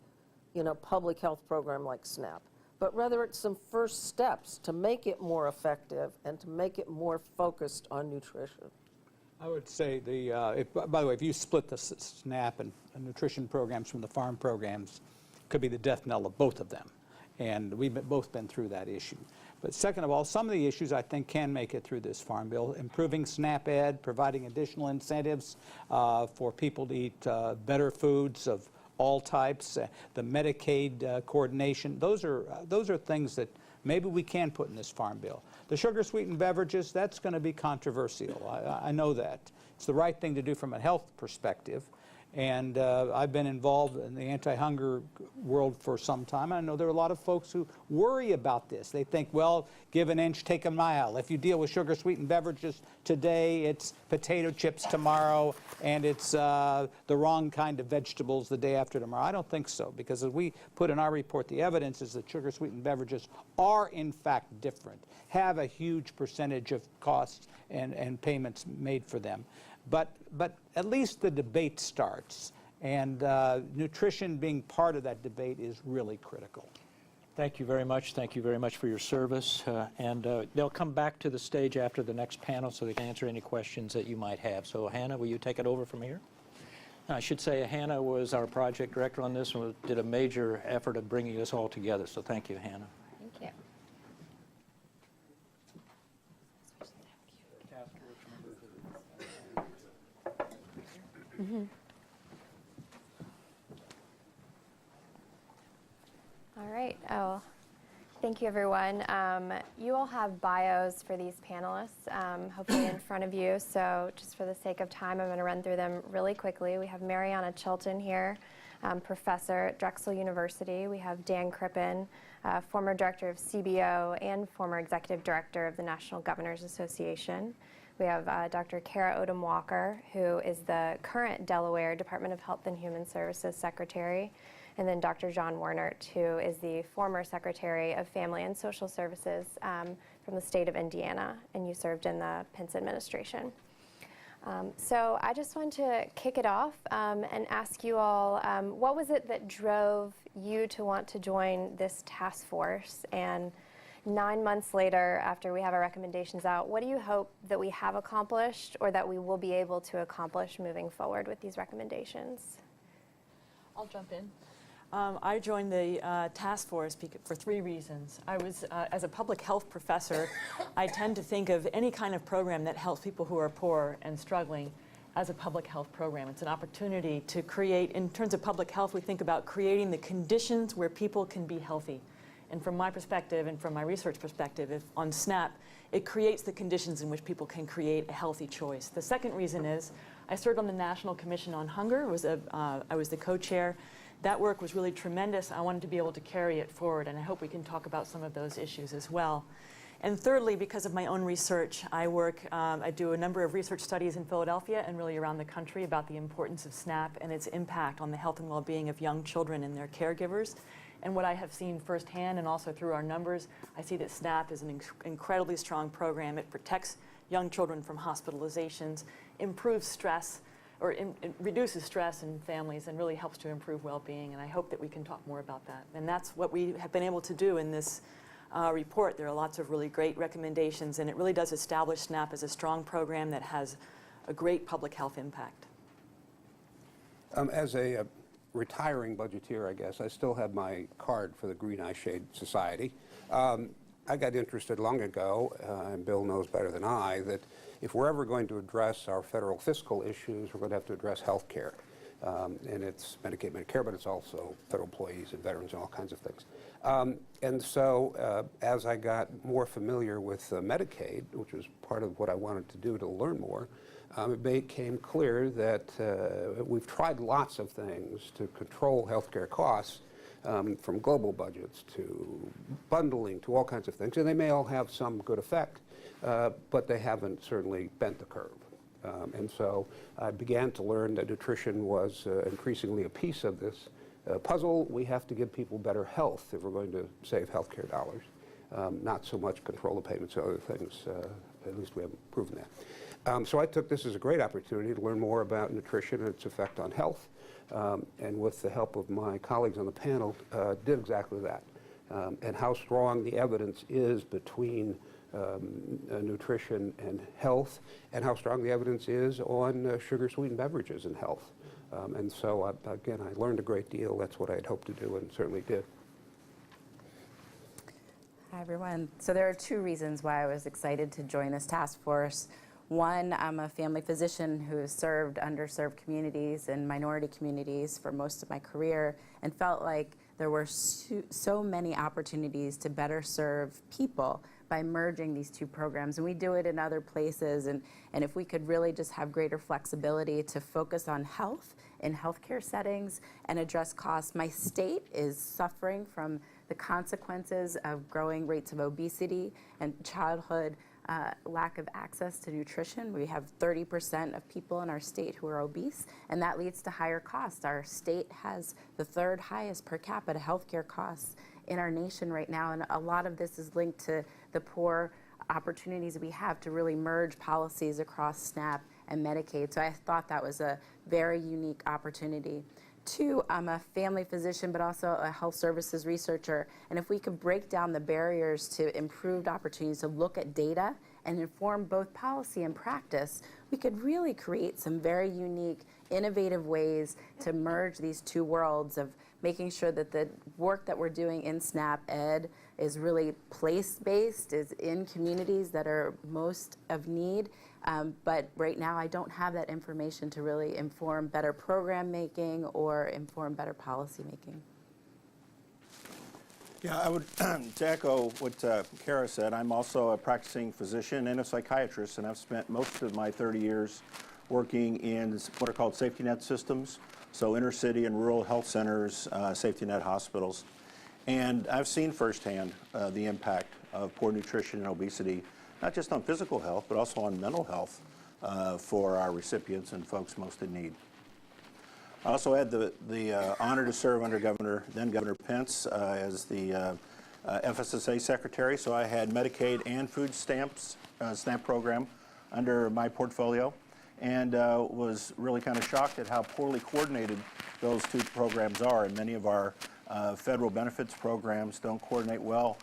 public health program like SNAP. But rather it's some first steps to make it more effective and to make it more focused on nutrition. I would say by the way, if you split the SNAP and nutrition programs from the farm programs, it could be the death knell of both of them. And we've both been through that issue. But second of all, some of the issues I think can make it through this farm bill. Improving SNAP Ed, providing additional incentives for people to eat better foods of all types, the Medicaid coordination. Those are things that maybe we can put in this farm bill. The sugar-sweetened beverages, that's going to be controversial. I know that. It's the right thing to do from a health perspective. And I've been involved in the anti-hunger world for some time. I know there are a lot of folks who worry about this. They think, well, give an inch, take a mile. If you deal with sugar-sweetened beverages today, it's potato chips tomorrow, and it's the wrong kind of vegetables the day after tomorrow. I don't think so, because as we put in our report, the evidence is that sugar-sweetened beverages are, in fact, different, have a huge percentage of costs and payments made for them. But at least the debate starts, and nutrition being part of that debate is really critical. Thank you very much. Thank you very much for your service. And they'll come back to the stage after the next panel so they can answer any questions that you might have. So Hannah, will you take it over from here? I should say Hannah was our project director on this and did a major effort of bringing this all together. So thank you, Hannah. Thank you. All right. Oh, thank you, everyone. You all have bios for these panelists, hopefully in front of you. So just for the sake of time, I'm going to run through them really quickly. We have Mariana Chilton here, professor at Drexel University. We have Dan Crippen, former director of CBO and former executive director of the National Governors Association. We have Dr. Kara Odom Walker, who is the current Delaware Department of Health and Human Services Secretary, and then Dr. John Wernert, who is the former Secretary of Family and Social Services from the state of Indiana, and you served in the Pence administration. So I just want to kick it off and ask you all, what was it that drove you to want to join this task force? And 9 months later, after we have our recommendations out, what do you hope that we have accomplished or that we will be able to accomplish moving forward with these recommendations? I'll jump in. I joined the task force for 3 reasons. I was, as a public health professor, I tend to think of any kind of program that helps people who are poor and struggling as a public health program. It's an opportunity to create, in terms of public health, we think about creating the conditions where people can be healthy. And from my perspective and from my research perspective, on SNAP, it creates the conditions in which people can create a healthy choice. The second reason is I served on the National Commission on Hunger. I was the co-chair. That work was really tremendous. I wanted to be able to carry it forward, and I hope we can talk about some of those issues as well. And thirdly, because of my own research, I do a number of research studies in Philadelphia and really around the country about the importance of SNAP and its impact on the health and well-being of young children and their caregivers. And what I have seen firsthand and also through our numbers, I see that SNAP is an incredibly strong program. It protects young children from hospitalizations, improves stress, or it reduces stress in families and really helps to improve well-being. And I hope that we can talk more about that. And that's what we have been able to do in this report. There are lots of really great recommendations, and it really does establish SNAP as a strong program that has a great public health impact. As a retiring budgeteer, I guess, I still have my card for the Green Eye Shade Society. I got interested long ago, and Bill knows better than I, that if we're ever going to address our federal fiscal issues, we're going to have to address health care. And it's Medicaid, Medicare, but it's also federal employees and veterans and all kinds of things. And so as I got more familiar with Medicaid, which was part of what I wanted to do to learn more, it became clear that we've tried lots of things to control healthcare costs, from global budgets to bundling to all kinds of things, and they may all have some good effect, but they haven't certainly bent the curve. And so I began to learn that nutrition was increasingly a piece of this puzzle. We have to give people better health if we're going to save healthcare dollars, not so much control the payments or other things. At least we haven't proven that. So I took this as a great opportunity to learn more about nutrition and its effect on health, and with the help of my colleagues on the panel, did exactly that, and how strong the evidence is between nutrition and health, and how strong the evidence is on sugar-sweetened beverages and health. And so, again, I learned a great deal. That's what I had hoped to do and certainly did. Hi, everyone. So there are two reasons why I was excited to join this task force. One, I'm a family physician who has served underserved communities and minority communities for most of my career, and felt like there were so many opportunities to better serve people by merging these two programs. And we do it in other places, and if we could really just have greater flexibility to focus on health in healthcare settings and address costs. My state is suffering from the consequences of growing rates of obesity and childhood lack of access to nutrition. We have 30% of people in our state who are obese, and that leads to higher costs. Our state has the third highest per capita healthcare costs in our nation right now, and a lot of this is linked to the poor opportunities we have to really merge policies across SNAP and Medicaid. So I thought that was a very unique opportunity. Two, I'm a family physician, but also a health services researcher. And if we could break down the barriers to improved opportunities to look at data and inform both policy and practice, we could really create some very unique, innovative ways to merge these two worlds of making sure that the work that we're doing in SNAP Ed is really place-based, is in communities that are most of need. But right now, I don't have that information to really inform better program making or inform better policy making. Yeah, I would, to echo what Kara said, I'm also a practicing physician and a psychiatrist, and I've spent most of my 30 years working in what are called safety net systems, so inner city and rural health centers, safety net hospitals. And I've seen firsthand the impact of poor nutrition and obesity, not just on physical health, but also on mental health for our recipients and folks most in need. I also had the honor to serve under then Governor Pence as the FSSA Secretary, so I had Medicaid and food stamps, SNAP program under my portfolio, and was really kind of shocked at how poorly coordinated those two programs are, and many of our federal benefits programs don't coordinate well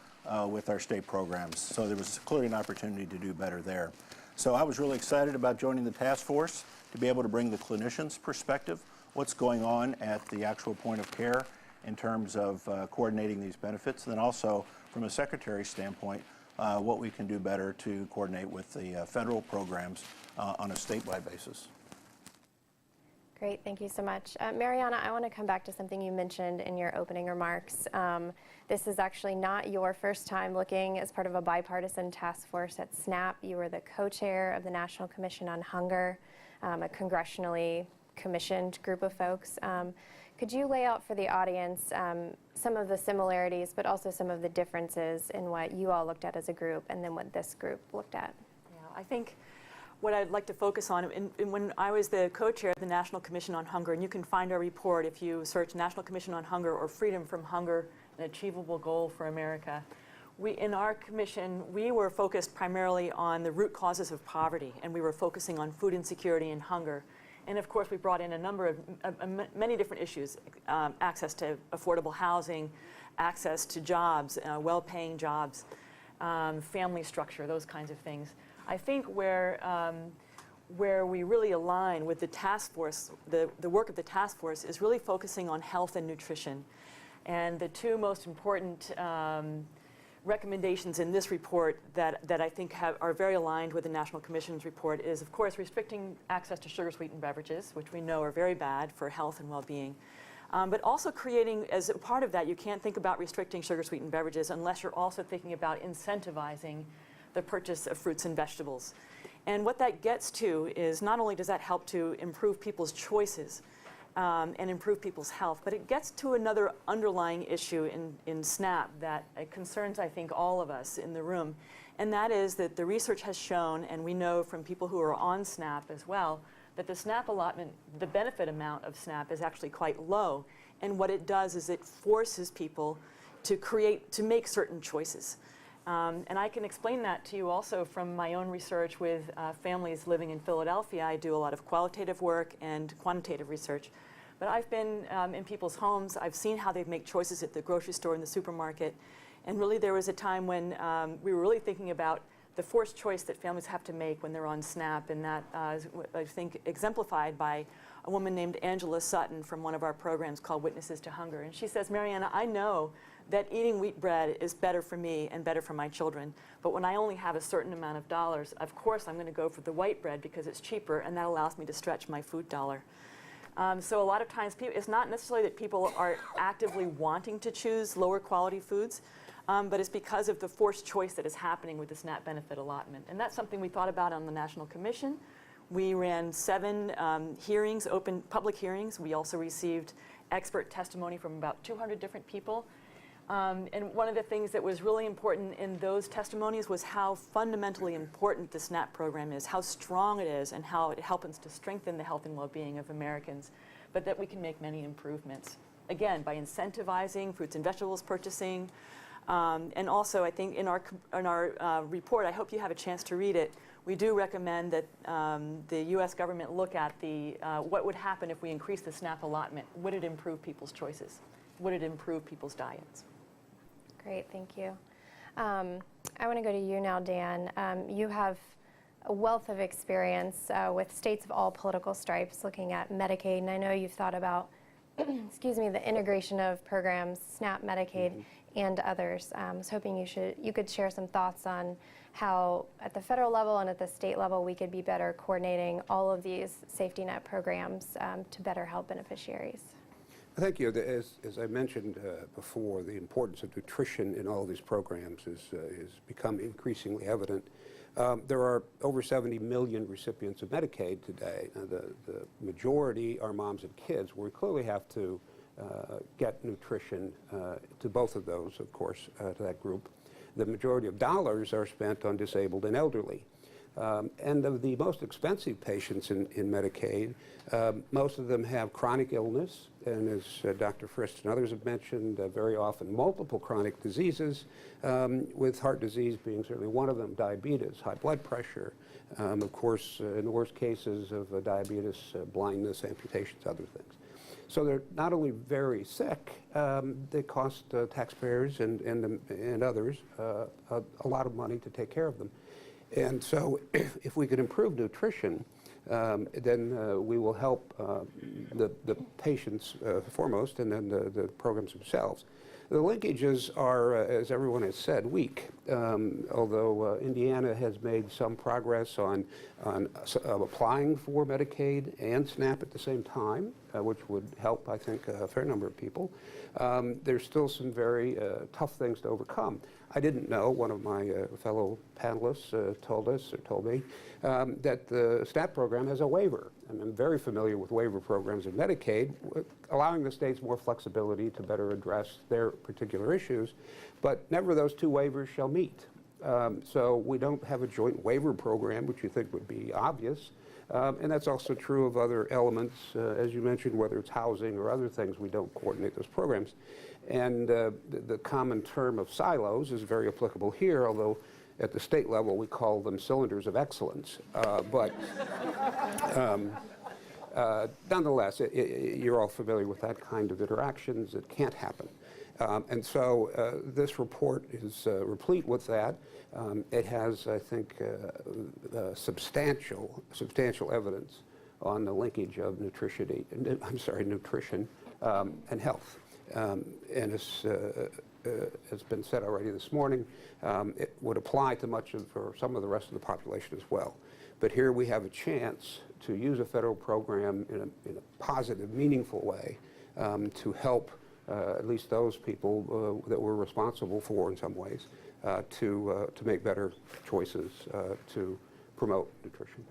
with our state programs. So there was clearly an opportunity to do better there. So I was really excited about joining the task force to be able to bring the clinician's perspective, what's going on at the actual point of care in terms of coordinating these benefits, and then also from a secretary's standpoint, what we can do better to coordinate with the federal programs on a statewide basis. Great, thank you so much. Mariana, I want to come back to something you mentioned in your opening remarks. This is actually not your first time looking as part of a bipartisan task force at SNAP. You were the co-chair of the National Commission on Hunger, a congressionally commissioned group of folks. Could you lay out for the audience some of the similarities, but also some of the differences in what you all looked at as a group and then what this group looked at? Yeah, I think what I'd like to focus on, when I was the co-chair of the National Commission on Hunger, and you can find our report if you search National Commission on Hunger or Freedom from Hunger, an Achievable Goal for America. In our commission, we were focused primarily on the root causes of poverty, and we were focusing on food insecurity and hunger. And of course, we brought in a number of many different issues: access to affordable housing, access to jobs, well-paying jobs, family structure, those kinds of things. I think where we really align with the task force, the work of the task force, is really focusing on health and nutrition. And the two most important recommendations in this report that I think are very aligned with the National Commission's report is, of course, restricting access to sugar-sweetened beverages, which we know are very bad for health and well-being. But also creating, as a part of that, you can't think about restricting sugar-sweetened beverages unless you're also thinking about incentivizing the purchase of fruits and vegetables. And what that gets to is not only does that help to improve people's choices and improve people's health, but it gets to another underlying issue in SNAP that concerns, I think, all of us in the room. And that is that the research has shown, and we know from people who are on SNAP as well, that the SNAP allotment, the benefit amount of SNAP is actually quite low. And what it does is it forces people to make certain choices. And I can explain that to you also from my own research with families living in Philadelphia. I do a lot of qualitative work and quantitative research. But I've been in people's homes. I've seen how they make choices at the grocery store and the supermarket. And really there was a time when we were really thinking about the forced choice that families have to make when they're on SNAP. And that is, I think, exemplified by a woman named Angela Sutton from one of our programs called Witnesses to Hunger. And she says, Mariana, I know that eating wheat bread is better for me and better for my children. But when I only have a certain amount of dollars, of course I'm going to go for the white bread because it's cheaper and that allows me to stretch my food dollar. So a lot of times it's not necessarily that people are actively wanting to choose lower quality foods, but it's because of the forced choice that is happening with the SNAP benefit allotment. And that's something we thought about on the National Commission. We ran 7 hearings, open public hearings. We also received expert testimony from about 200 different people. And one of the things that was really important in those testimonies was how fundamentally important the SNAP program is, how strong it is, and how it helps us to strengthen the health and well-being of Americans, but that we can make many improvements. Again, by incentivizing fruits and vegetables purchasing, and also I think in our report, I hope you have a chance to read it, we do recommend that the U.S. government look at what would happen if we increase the SNAP allotment. Would it improve people's choices? Would it improve people's diets? Great, thank you. I want to go to you now, Dan. You have a wealth of experience with states of all political stripes looking at Medicaid, and I know you've thought about, excuse me, the integration of programs, SNAP, Medicaid, and others. I was hoping you could share some thoughts on how, at the federal level and at the state level, we could be better coordinating all of these safety net programs to better help beneficiaries. Thank you. As I mentioned before, the importance of nutrition in all these programs has become increasingly evident. There are over 70 million recipients of Medicaid today. The majority are moms and kids, where we clearly have to get nutrition to both of those, of course, to that group. The majority of dollars are spent on disabled and elderly. And of the most expensive patients in Medicaid, most of them have chronic illness, and as Dr. Frist and others have mentioned, very often multiple chronic diseases, with heart disease being certainly one of them, diabetes, high blood pressure, of course, in the worst cases of diabetes, blindness, amputations, other things. So they're not only very sick, they cost taxpayers and others a lot of money to take care of them. And so if we could improve nutrition, then we will help the patients foremost, and then the programs themselves. The linkages are, as everyone has said, weak, although Indiana has made some progress on applying for Medicaid and SNAP at the same time, which would help, I think, a fair number of people. There's still some very tough things to overcome. I didn't know, one of my fellow panelists told me, that the SNAP program has a waiver. I'm very familiar with waiver programs in Medicaid, allowing the states more flexibility to better address their particular issues, but never those two waivers shall meet. So we don't have a joint waiver program, which you think would be obvious. And that's also true of other elements, as you mentioned, whether it's housing or other things, we don't coordinate those programs. And the common term of silos is very applicable here, although at the state level we call them cylinders of excellence. Nonetheless, you're all familiar with that kind of interactions. It can't happen. And so this report is replete with that. It has, I think, substantial evidence on the linkage of nutrition and health. And it's been said already this morning, it would apply to much of, or some of the rest of the population as well. But here we have a chance to use a federal program in a positive, meaningful way to help at least those people that we're responsible for in some ways to make better choices to promote nutrition.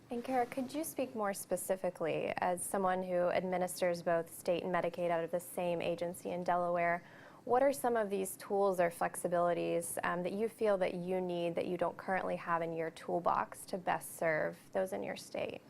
And Kara, could you speak more specifically, as someone who administers both state and Medicaid out of the same agency in Delaware, what are some of these tools or flexibilities that you feel that you need that you don't currently have in your toolbox to best serve those in your state?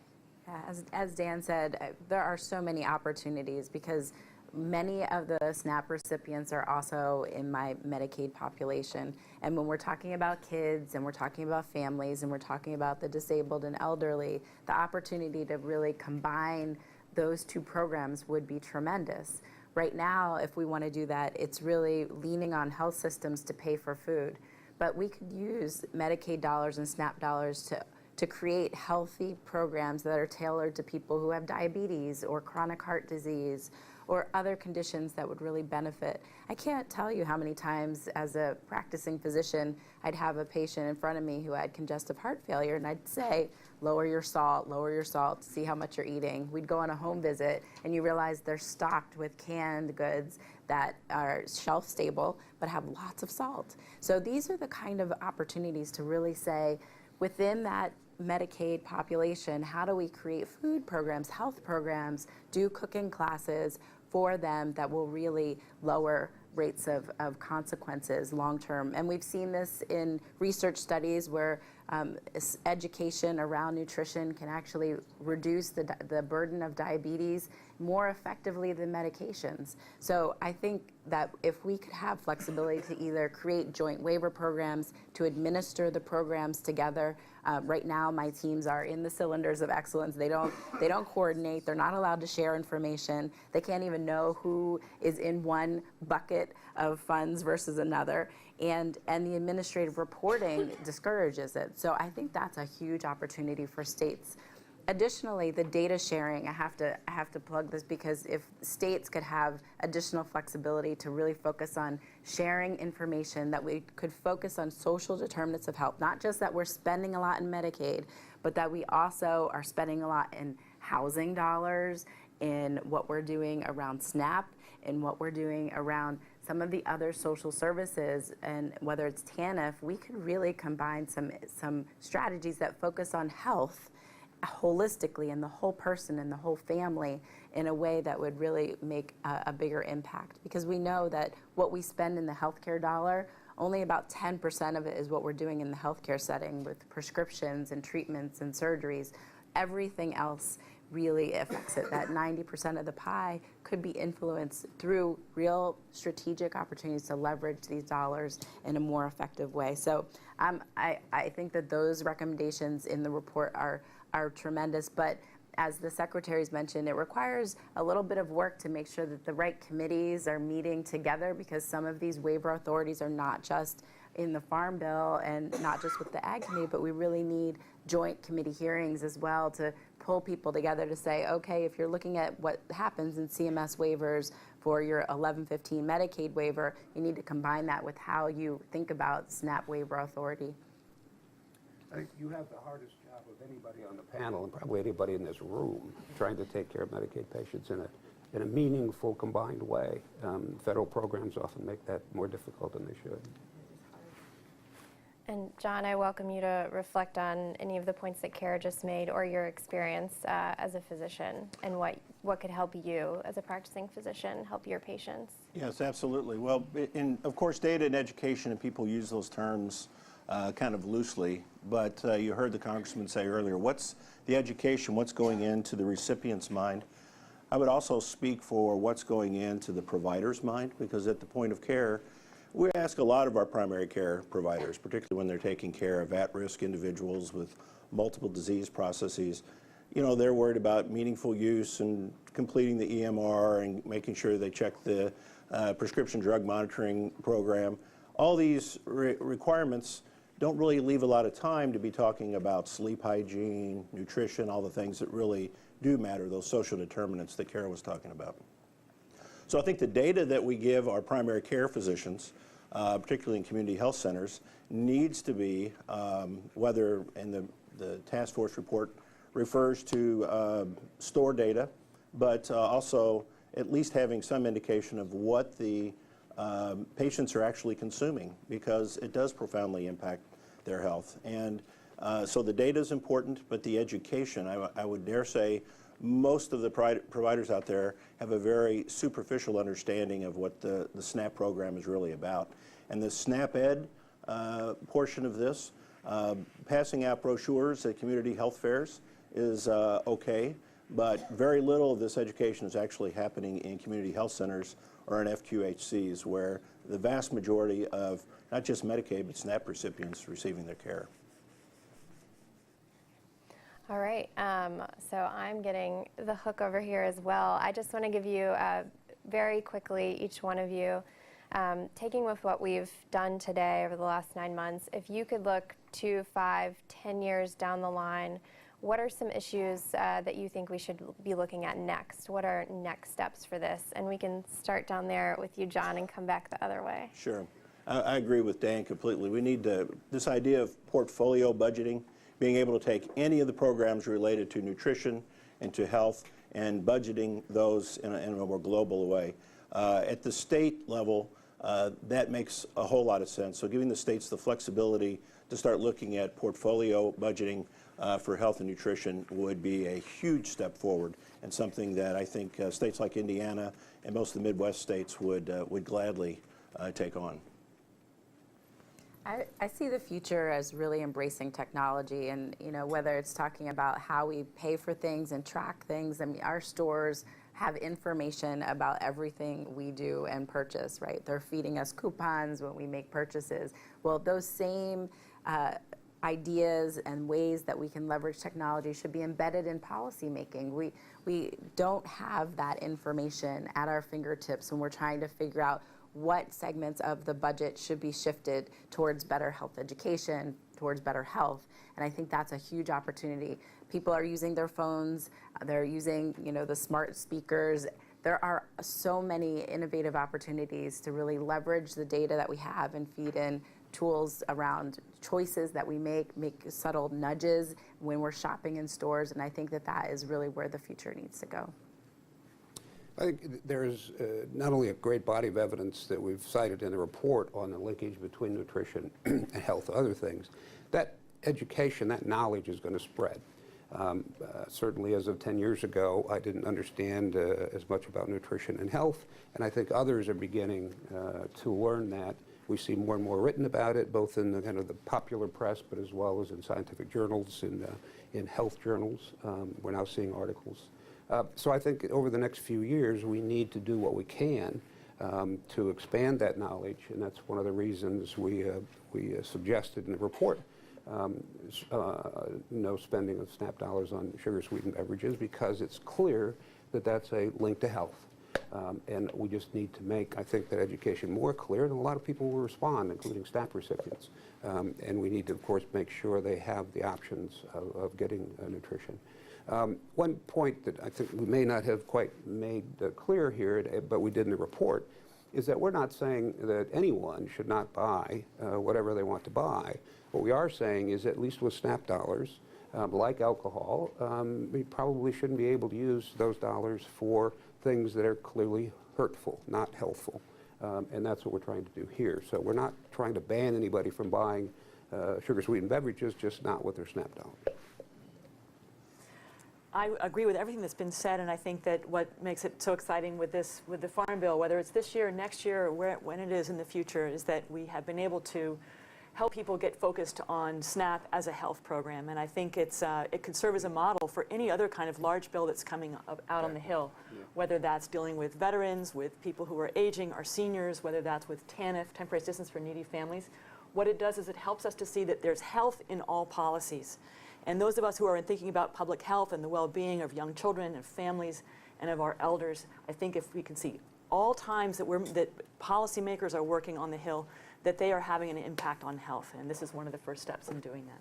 Yeah, as Dan said, there are so many opportunities because many of the SNAP recipients are also in my Medicaid population. And when we're talking about kids and we're talking about families and we're talking about the disabled and elderly, the opportunity to really combine those two programs would be tremendous. Right now, if we want to do that, it's really leaning on health systems to pay for food. But we could use Medicaid dollars and SNAP dollars to create healthy programs that are tailored to people who have diabetes or chronic heart disease or other conditions that would really benefit. I can't tell you how many times as a practicing physician, I'd have a patient in front of me who had congestive heart failure, and I'd say, lower your salt, see how much you're eating. We'd go on a home visit, and you realize they're stocked with canned goods that are shelf stable, but have lots of salt. So these are the kind of opportunities to really say, within that Medicaid population, how do we create food programs, health programs, do cooking classes for them that will really lower rates of consequences long term. And we've seen this in research studies where education around nutrition can actually reduce the burden of diabetes more effectively than medications. So I think that if we could have flexibility to either create joint waiver programs, to administer the programs together. Right now, my teams are in the cylinders of excellence. They don't coordinate. They're not allowed to share information. They can't even know who is in one bucket of funds versus another. And the administrative reporting discourages it. So I think that's a huge opportunity for states. Additionally, the data sharing, I have to plug this because if states could have additional flexibility to really focus on sharing information, that we could focus on social determinants of health, not just that we're spending a lot in Medicaid, but that we also are spending a lot in housing dollars, in what we're doing around SNAP, in what we're doing around some of the other social services, and whether it's TANF, we could really combine some strategies that focus on health holistically and the whole person and the whole family in a way that would really make a bigger impact. Because we know that what we spend in the healthcare dollar, only about 10% of it is what we're doing in the healthcare setting with prescriptions and treatments and surgeries. Everything else really affects it. That 90% of the pie could be influenced through real strategic opportunities to leverage these dollars in a more effective way. So I think that those recommendations in the report are tremendous, but as the secretaries mentioned, it requires a little bit of work to make sure that the right committees are meeting together, because some of these waiver authorities are not just in the Farm Bill and not just with the Ag Committee, but we really need joint committee hearings as well to pull people together to say, okay, if you're looking at what happens in CMS waivers for your 1115 Medicaid waiver, you need to combine that with how you think about SNAP waiver authority. I think you have the hardest job of anybody on the panel, and probably anybody in this room, trying to take care of Medicaid patients in a meaningful, combined way. Federal programs often make that more difficult than they should. And John, I welcome you to reflect on any of the points that Kara just made or your experience as a physician and what could help you as a practicing physician help your patients. Yes, absolutely. Well, of course, data and education, and people use those terms kind of loosely, but you heard the congressman say earlier, what's the education, what's going into the recipient's mind? I would also speak for what's going into the provider's mind, because at the point of care, we ask a lot of our primary care providers, particularly when they're taking care of at-risk individuals with multiple disease processes. You know, they're worried about meaningful use and completing the EMR and making sure they check the prescription drug monitoring program. All these requirements don't really leave a lot of time to be talking about sleep hygiene, nutrition, all the things that really do matter, those social determinants that Kara was talking about. So I think the data that we give our primary care physicians, particularly in community health centers, needs to be, whether in the task force report refers to store data, but also at least having some indication of what the patients are actually consuming, because it does profoundly impact their health. And so the data is important, but the education, I would dare say, most of the providers out there have a very superficial understanding of what the SNAP program is really about. And the SNAP Ed portion of this, passing out brochures at community health fairs is okay, but very little of this education is actually happening in community health centers or in FQHCs, where the vast majority of not just Medicaid, but SNAP recipients receiving their care. All right, so I'm getting the hook over here as well. I just want to give you very quickly, each one of you, taking with what we've done today over the last 9 months, if you could look 2, 5, 10 years down the line, what are some issues that you think we should be looking at next? What are next steps for this? And we can start down there with you, John, and come back the other way. Sure. I agree with Dan completely. We need this idea of portfolio budgeting, being able to take any of the programs related to nutrition and to health and budgeting those in a more global way. At the state level, that makes a whole lot of sense. So giving the states the flexibility to start looking at portfolio budgeting for health and nutrition would be a huge step forward, and something that I think states like Indiana and most of the Midwest states would gladly take on. I see the future as really embracing technology, and whether it's talking about how we pay for things and track things. I mean, our stores have information about everything we do and purchase, right? They're feeding us coupons when we make purchases. Well, those same ideas and ways that we can leverage technology should be embedded in policy making. We don't have that information at our fingertips when we're trying to figure out what segments of the budget should be shifted towards better health education, towards better health. And I think that's a huge opportunity. People are using their phones, they're using the smart speakers. There are so many innovative opportunities to really leverage the data that we have and feed in tools around choices that we make subtle nudges when we're shopping in stores. And I think that is really where the future needs to go. I think there's not only a great body of evidence that we've cited in the report on the linkage between nutrition and health, other things. That education, that knowledge is going to spread. Certainly as of 10 years ago, I didn't understand as much about nutrition and health, and I think others are beginning to learn that. We see more and more written about it, both in the kind of the popular press, but as well as in scientific journals, in health journals. We're now seeing articles. So I think over the next few years, we need to do what we can to expand that knowledge, and that's one of the reasons we suggested in the report no spending of SNAP dollars on sugar-sweetened beverages, because it's clear that that's a link to health. And we just need to make, I think, that education more clear, and a lot of people will respond, including SNAP recipients. And we need to, of course, make sure they have the options of getting nutrition. One point that I think we may not have quite made clear here, but we did in the report, is that we're not saying that anyone should not buy whatever they want to buy. What we are saying is, at least with SNAP dollars, like alcohol, we probably shouldn't be able to use those dollars for things that are clearly hurtful, not healthful. And that's what we're trying to do here. So we're not trying to ban anybody from buying sugar-sweetened beverages, just not with their SNAP dollars. I agree with everything that's been said, and I think that what makes it so exciting with the Farm Bill, whether it's this year, next year, or when it is in the future, is that we have been able to help people get focused on SNAP as a health program. And I think it could serve as a model for any other kind of large bill that's coming out on the Hill, whether that's dealing with veterans, with people who are aging, our seniors, whether that's with TANF, temporary assistance for needy families. What it does is it helps us to see that there's health in all policies. And those of us who are thinking about public health and the well-being of young children and families and of our elders, I think if we can see all times that policymakers are working on the Hill, that they are having an impact on health. And this is one of the first steps in doing that.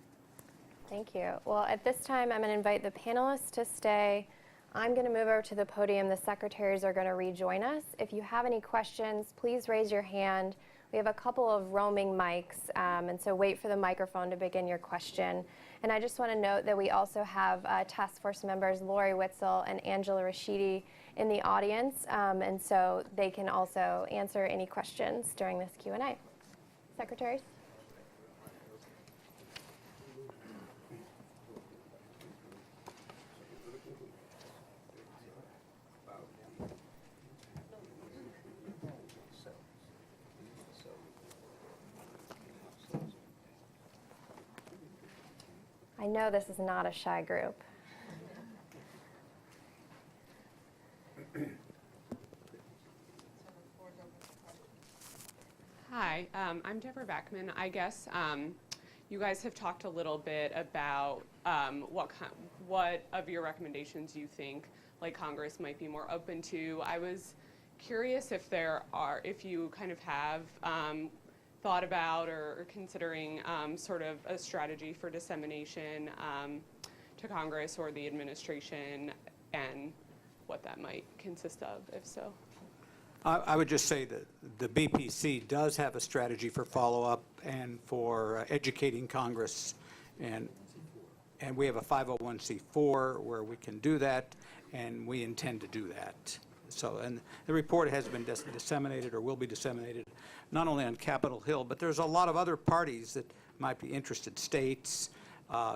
Thank you. Well, at this time, I'm going to invite the panelists to stay. I'm going to move over to the podium. The secretaries are going to rejoin us. If you have any questions, please raise your hand. We have a couple of roaming mics, and so wait for the microphone to begin your question. And I just want to note that we also have task force members Lori Witzel and Angela Rashidi in the audience, and so they can also answer any questions during this Q&A. Secretaries? I know this is not a shy group. Hi, I'm Deborah Beckman. I guess you guys have talked a little bit about what of your recommendations you think like Congress might be more open to. I was curious if you kind of have thought about or considering sort of a strategy for dissemination to Congress or the administration, and what that might consist of, if so. I would just say that the BPC does have a strategy for follow-up and for educating Congress, and we have a 501c4 where we can do that, and we intend to do that. So, and the report has been disseminated or will be disseminated not only on Capitol Hill, but there's a lot of other parties that might be interested, states,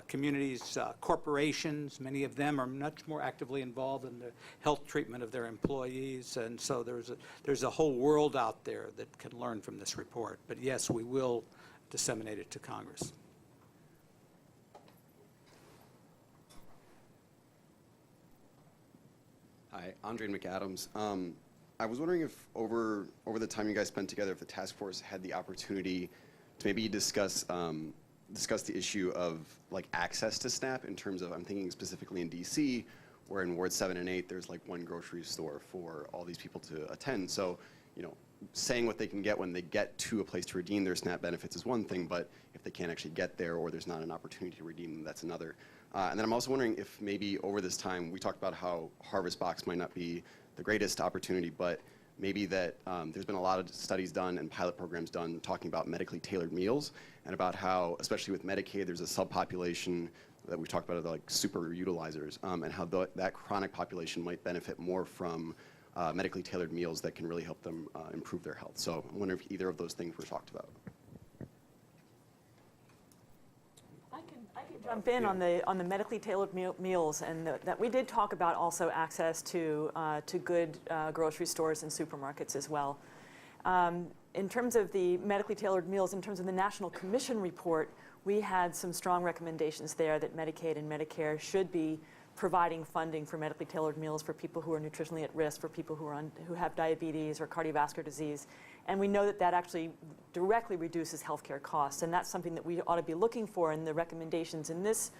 communities, corporations. Many of them are much more actively involved in the health treatment of their employees, and so there's a whole world out there that can learn from this report. But yes, we will disseminate it to Congress. Hi, Andre McAdams. I was wondering if over the time you guys spent together, if the task force had the opportunity to maybe discuss the issue of like access to SNAP in terms of, I'm thinking specifically in DC, where in Ward 7 and 8 there's like one grocery store for all these people to attend. So, you know, saying what they can get when they get to a place to redeem their SNAP benefits is one thing, but if they can't actually get there or there's not an opportunity to redeem them, that's another. And then I'm also wondering if maybe over this time, we talked about how Harvest Box might not be the greatest opportunity, but maybe that there's been a lot of studies done and pilot programs done talking about medically tailored meals and about how, especially with Medicaid, there's a subpopulation that we talked about, like super utilizers, and how that chronic population might benefit more from medically tailored meals that can really help them improve their health. So I wonder if either of those things were talked about. I can jump in on the medically tailored meals, and that we did talk about also access to good grocery stores and supermarkets as well. In terms of the medically tailored meals, in terms of the National Commission report, we had some strong recommendations there that Medicaid and Medicare should be providing funding for medically tailored meals for people who are nutritionally at risk, for people who have diabetes or cardiovascular disease. And we know that that actually directly reduces healthcare costs, and that's something that we ought to be looking for in the recommendations in this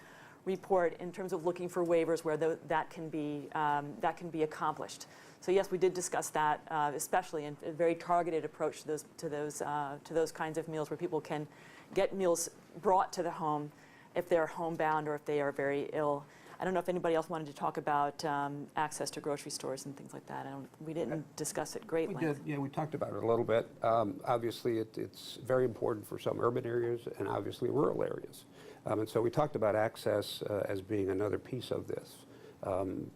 report in terms of looking for waivers where that can be accomplished. So yes, we did discuss that, especially in a very targeted approach to those kinds of meals where people can get meals brought to the home if they're homebound or if they are very ill. I don't know if anybody else wanted to talk about access to grocery stores and things like that. We didn't discuss it great length. Yeah, we talked about it a little bit. Obviously, it's very important for some urban areas and obviously rural areas. And so we talked about access as being another piece of this.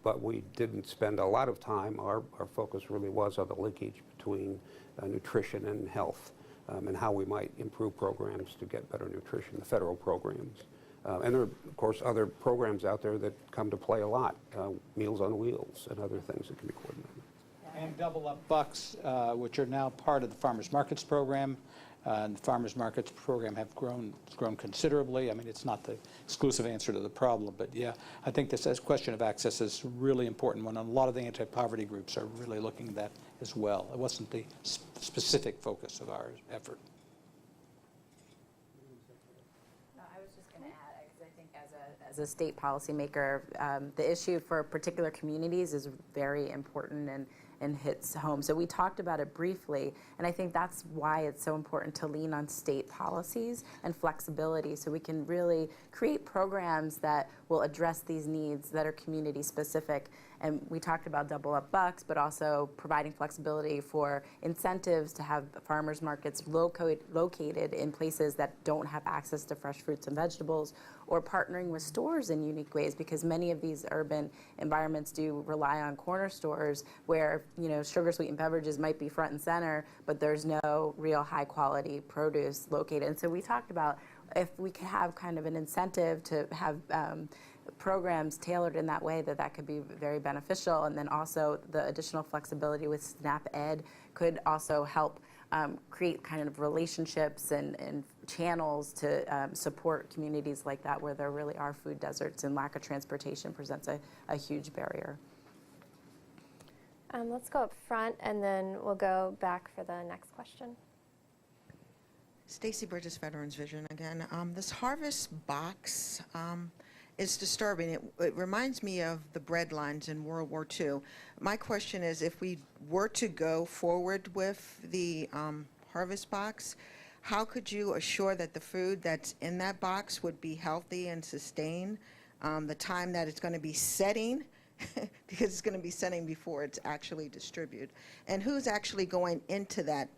But we didn't spend a lot of time. Our focus really was on the linkage between nutrition and health. and how we might improve programs to get better nutrition, the federal programs. And there are, of course, other programs out there that come to play a lot, Meals on Wheels and other things that can be coordinated. And Double Up Bucks, which are now part of the Farmers Markets program. And the Farmers Markets program have grown considerably. I mean, it's not the exclusive answer to the problem, but yeah, I think this question of access is a really important one, and a lot of the anti-poverty groups are really looking at that as well. It wasn't the specific focus of our effort. I was just going to add, because I think as a state policymaker, the issue for particular communities is very important and hits home. So we talked about it briefly, and I think that's why it's so important to lean on state policies and flexibility so we can really create programs that will address these needs that are community specific. And we talked about Double Up Bucks, but also providing flexibility for incentives to have farmers markets located in places that don't have access to fresh fruits and vegetables, or partnering with stores in unique ways, because many of these urban environments do rely on corner stores where, you know, sugar sweetened beverages might be front and center, but there's no real high quality produce located. And so we talked about if we could have kind of an incentive to have programs tailored in that way, that could be very beneficial. And then also the additional flexibility with SNAP Ed could also help create kind of relationships and channels to support communities like that where there really are food deserts, and lack of transportation presents a huge barrier. Let's go up front, and then we'll go back for the next question. Stacy Bridges, Veterans Vision again. This harvest box is disturbing. It reminds me of the bread lines in World War II. My question is, if we were to go forward with the harvest box, how could you assure that the food that's in that box would be healthy and sustained the time that it's going to be setting, because it's going to be setting before it's actually distributed? And who's actually going into that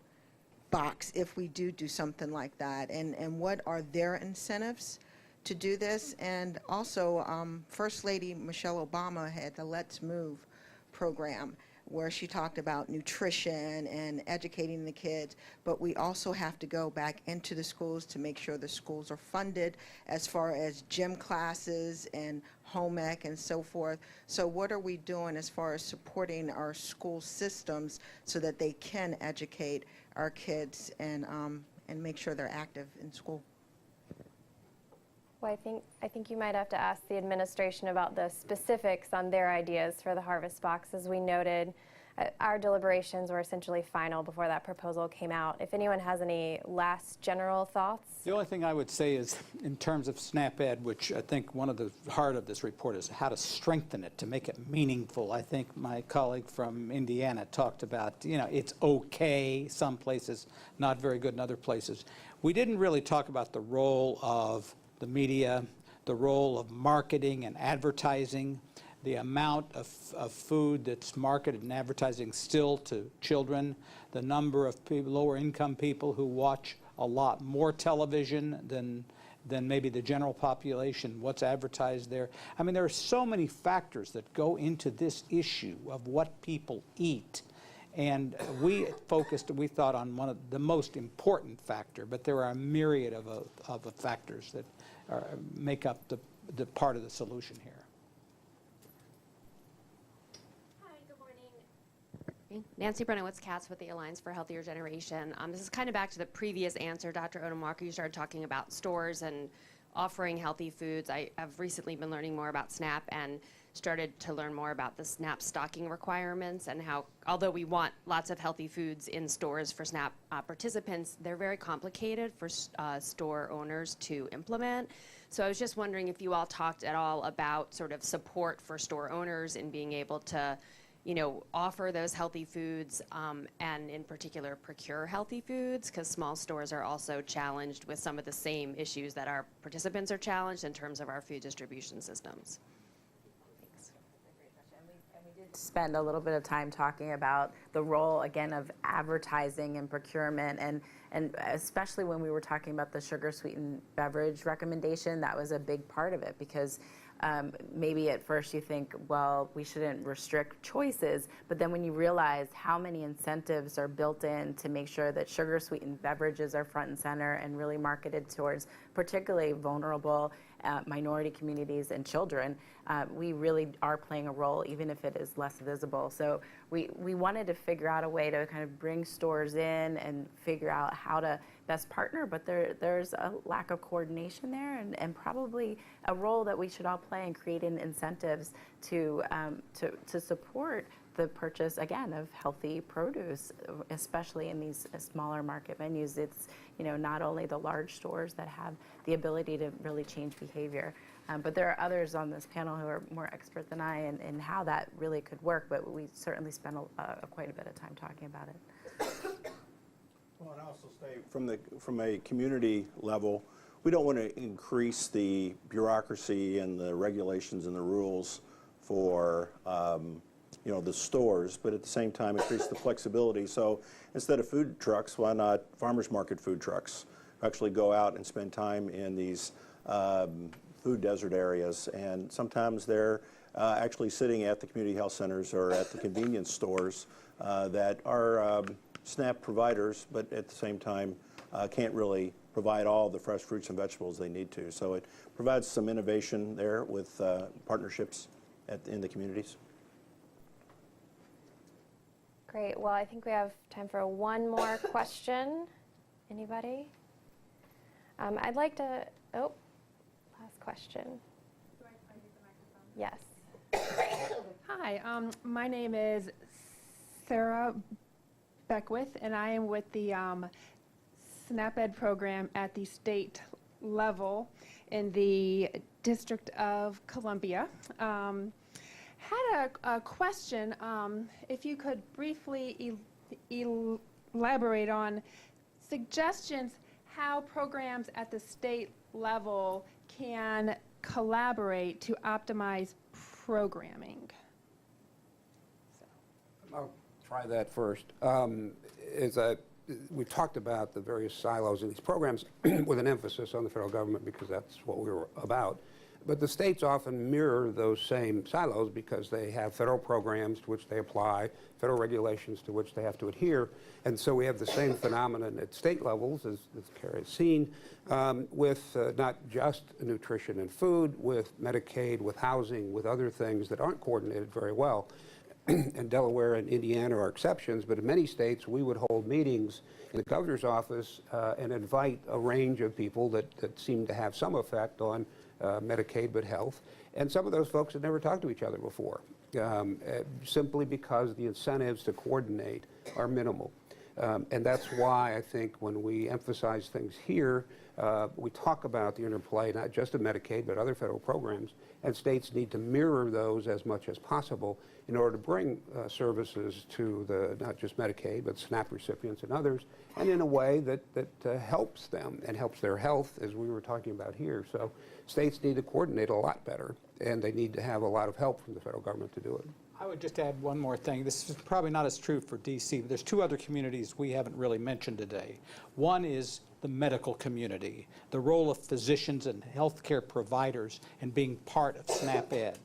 box if we do something like that? And what are their incentives to do this? And also, First Lady Michelle Obama had the Let's Move program, where she talked about nutrition and educating the kids, but we also have to go back into the schools to make sure the schools are funded as far as gym classes and home ec and so forth. So what are we doing as far as supporting our school systems so that they can educate our kids and make sure they're active in school? Well, I think you might have to ask the administration about the specifics on their ideas for the harvest box. As we noted, our deliberations were essentially final before that proposal came out. If anyone has any last general thoughts? The only thing I would say is, in terms of SNAP Ed, which I think one of the heart of this report is how to strengthen it to make it meaningful. I think my colleague from Indiana talked about, you know, it's okay some places, not very good in other places. We didn't really talk about the role of the media, the role of marketing and advertising, the amount of food that's marketed and advertising still to children, the number of people, lower income people who watch a lot more television than maybe the general population, what's advertised there. I mean, there are so many factors that go into this issue of what people eat. And we focused, we thought, on one of the most important factor, but there are a myriad of factors that make up the part of the solution here. Hi, good morning. Nancy Brenowitz-Katz with the Alliance for a Healthier Generation. This is kind of back to the previous answer, Dr. Odom-Walker. You started talking about stores and offering healthy foods. I have recently been learning more about SNAP and started to learn more about the SNAP stocking requirements, and how, although we want lots of healthy foods in stores for SNAP participants, they're very complicated for store owners to implement. So I was just wondering if you all talked at all about sort of support for store owners in being able to, you know, offer those healthy foods and in particular procure healthy foods, because small stores are also challenged with some of the same issues that our participants are challenged in terms of our food distribution systems. Spend a little bit of time talking about the role, again, of advertising and procurement, and especially when we were talking about the sugar sweetened beverage recommendation, that was a big part of it, because Maybe at first you think, well, we shouldn't restrict choices, but then when you realize how many incentives are built in to make sure that sugar-sweetened beverages are front and center and really marketed towards particularly vulnerable minority communities and children, we really are playing a role, even if it is less visible. So we wanted to figure out a way to kind of bring stores in and figure out how to best partner, but there's a lack of coordination there, and probably a role that we should all play in creating incentives to support the purchase, again, of healthy produce, especially in these smaller market venues. It's, not only the large stores that have the ability to really change behavior, but there are others on this panel who are more expert than I in how that really could work, but we certainly spent quite a bit of time talking about it. Well, and I also say from a community level, we don't want to increase the bureaucracy and the regulations and the rules for the stores, but at the same time increase the flexibility. So instead of food trucks, why not farmers market food trucks? Actually go out and spend time in these food desert areas, and sometimes they're actually sitting at the community health centers or at the convenience stores that are SNAP providers, but at the same time can't really provide all the fresh fruits and vegetables they need to. So it provides some innovation there with partnerships in the communities. Great. Well, I think we have time for one more question. Anybody? I'd like to, last question. Do I use the microphone? Yes. Hi, my name is Sarah Beckwith, and I am with the SNAP Ed program at the state level in the District of Columbia. Had a question, if you could briefly elaborate on suggestions how programs at the state level can collaborate to optimize programming. I'll try that first. We've talked about the various silos in these programs with an emphasis on the federal government because that's what we were about. But the states often mirror those same silos because they have federal programs to which they apply, federal regulations to which they have to adhere. And so we have the same phenomenon at state levels, as Kara has seen, with not just nutrition and food, with Medicaid, with housing, with other things that aren't coordinated very well. And Delaware and Indiana are exceptions, but in many states we would hold meetings in the governor's office and invite a range of people that seem to have some effect on Medicaid but health. And some of those folks had never talked to each other before, simply because the incentives to coordinate are minimal. And that's why I think when we emphasize things here, we talk about the interplay not just of Medicaid but other federal programs, and states need to mirror those as much as possible in order to bring services to not just Medicaid but SNAP recipients and others, and in a way that helps them and helps their health, as we were talking about here. So states need to coordinate a lot better, and they need to have a lot of help from the federal government to do it. I would just add one more thing. This is probably not as true for D.C., but there's two other communities we haven't really mentioned today. One is the medical community, the role of physicians and healthcare providers in being part of SNAP Ed.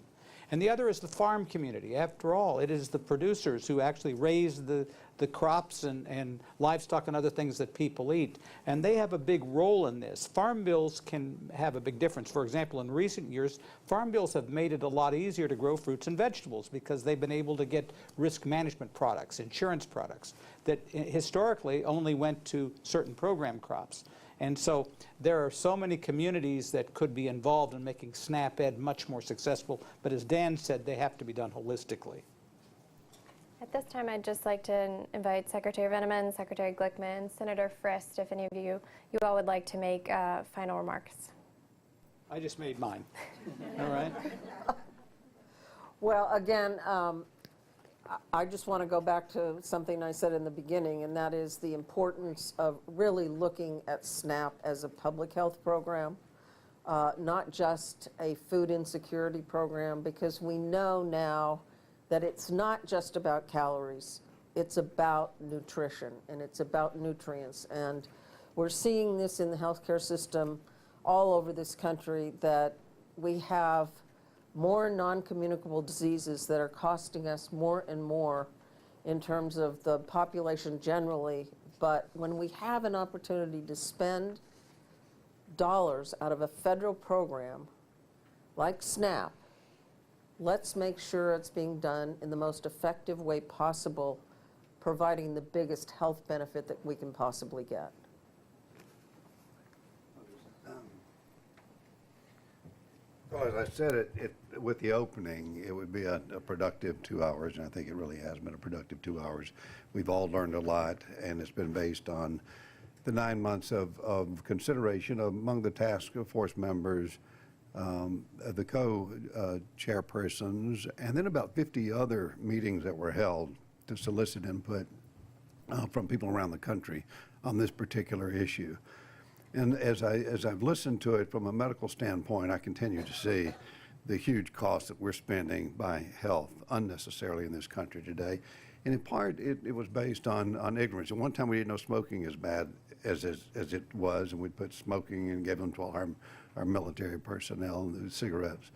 And the other is the farm community. After all, it is the producers who actually raise the crops and livestock and other things that people eat. And they have a big role in this. Farm bills can have a big difference. For example, in recent years, farm bills have made it a lot easier to grow fruits and vegetables because they've been able to get risk management products, insurance products, that historically only went to certain program crops. And so there are so many communities that could be involved in making SNAP Ed much more successful, but as Dan said, they have to be done holistically. At this time, I'd just like to invite Secretary Veneman, Secretary Glickman, Senator Frist, if any of you all would like to make final remarks. I just made mine. All right. Well, again, I just want to go back to something I said in the beginning, and that is the importance of really looking at SNAP as a public health program, not just a food insecurity program, because we know now that it's not just about calories, it's about nutrition and it's about nutrients. And we're seeing this in the healthcare system all over this country, that we have more non-communicable diseases that are costing us more and more in terms of the population generally. But when we have an opportunity to spend dollars out of a federal program like SNAP, let's make sure it's being done in the most effective way possible, providing the biggest health benefit that we can possibly get. Well, as I said, with the opening, it would be a productive 2 hours, and I think it really has been a productive 2 hours. We've all learned a lot, and it's been based on the 9 months of consideration among the task force members, the co-chairpersons, and then about 50 other meetings that were held to solicit input from people around the country on this particular issue. And as I've listened to it from a medical standpoint, I continue to see the huge cost that we're spending by health unnecessarily in this country today. And in part, it was based on ignorance. At one time, we didn't know smoking as bad as it was, and we'd put smoking and gave them to all our military personnel and the cigarettes.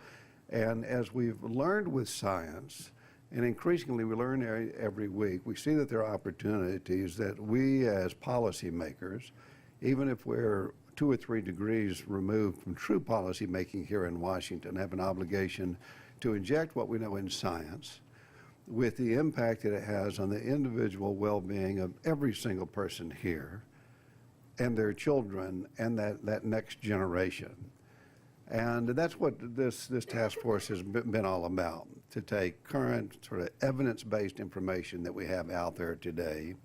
And as we've learned with science, and increasingly we learn every week, we see that there are opportunities that we as policymakers, even if we're 2 or 3 degrees removed from true policy making here in Washington, have an obligation to inject what we know in science with the impact that it has on the individual well-being of every single person here and their children and that next generation. And that's what this task force has been all about, to take current sort of evidence-based information that we have out there today.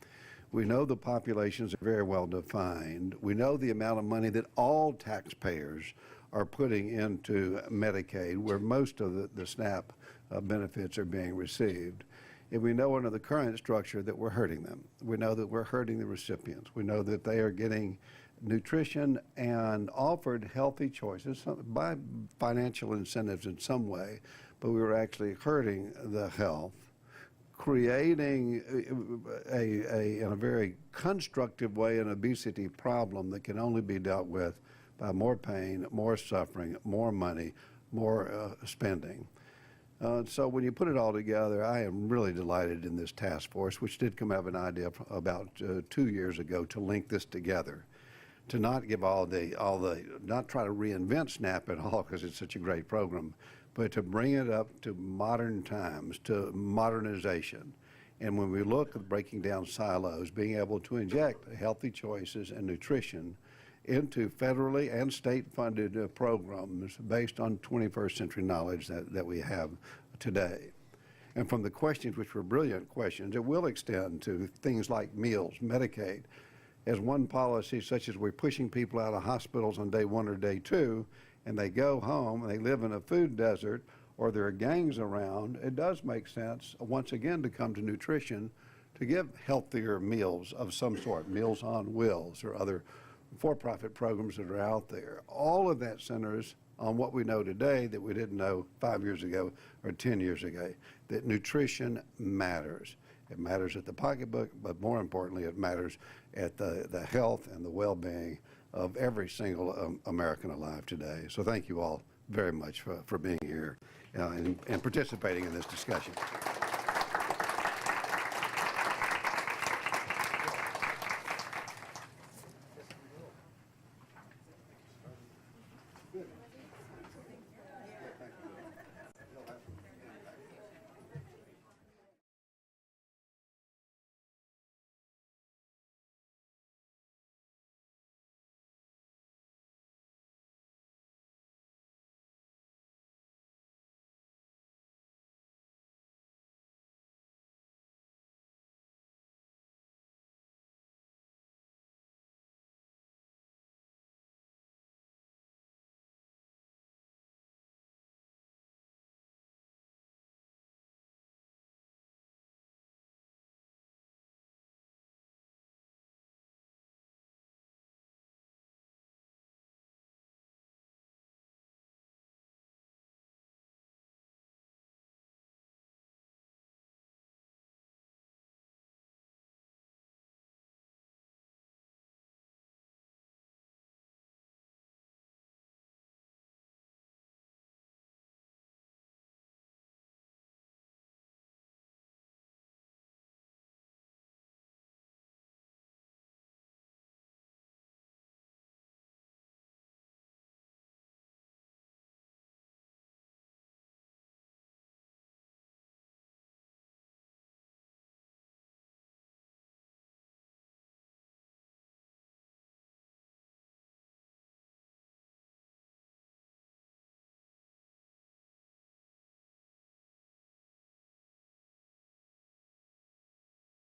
We know the populations are very well defined. We know the amount of money that all taxpayers are putting into Medicaid, where most of the SNAP benefits are being received. And we know under the current structure that we're hurting them. We know that we're hurting the recipients. We know that they are getting nutrition and offered healthy choices by financial incentives in some way, but we were actually hurting the health, creating in a very constructive way an obesity problem that can only be dealt with by more pain, more suffering, more money, more spending. So when you put it all together, I am really delighted in this task force, which did come out of an idea about 2 years ago to link this together, to not give not try to reinvent SNAP at all because it's such a great program, but to bring it up to modern times, to modernization. And when we look at breaking down silos, being able to inject healthy choices and nutrition into federally and state-funded programs based on 21st century knowledge that we have today. And from the questions, which were brilliant questions, it will extend to things like meals, Medicaid. As one policy, such as we're pushing people out of hospitals on day 1 or day 2, and they go home and they live in a food desert, or there are gangs around, it does make sense, once again, to come to nutrition, to give healthier meals of some sort, Meals on Wheels or other for-profit programs that are out there. All of that centers on what we know today that we didn't know 5 years ago or 10 years ago, that nutrition matters. It matters at the pocketbook, but more importantly, it matters at the health and the well-being of every single American alive today. So thank you all very much for being here and participating in this discussion.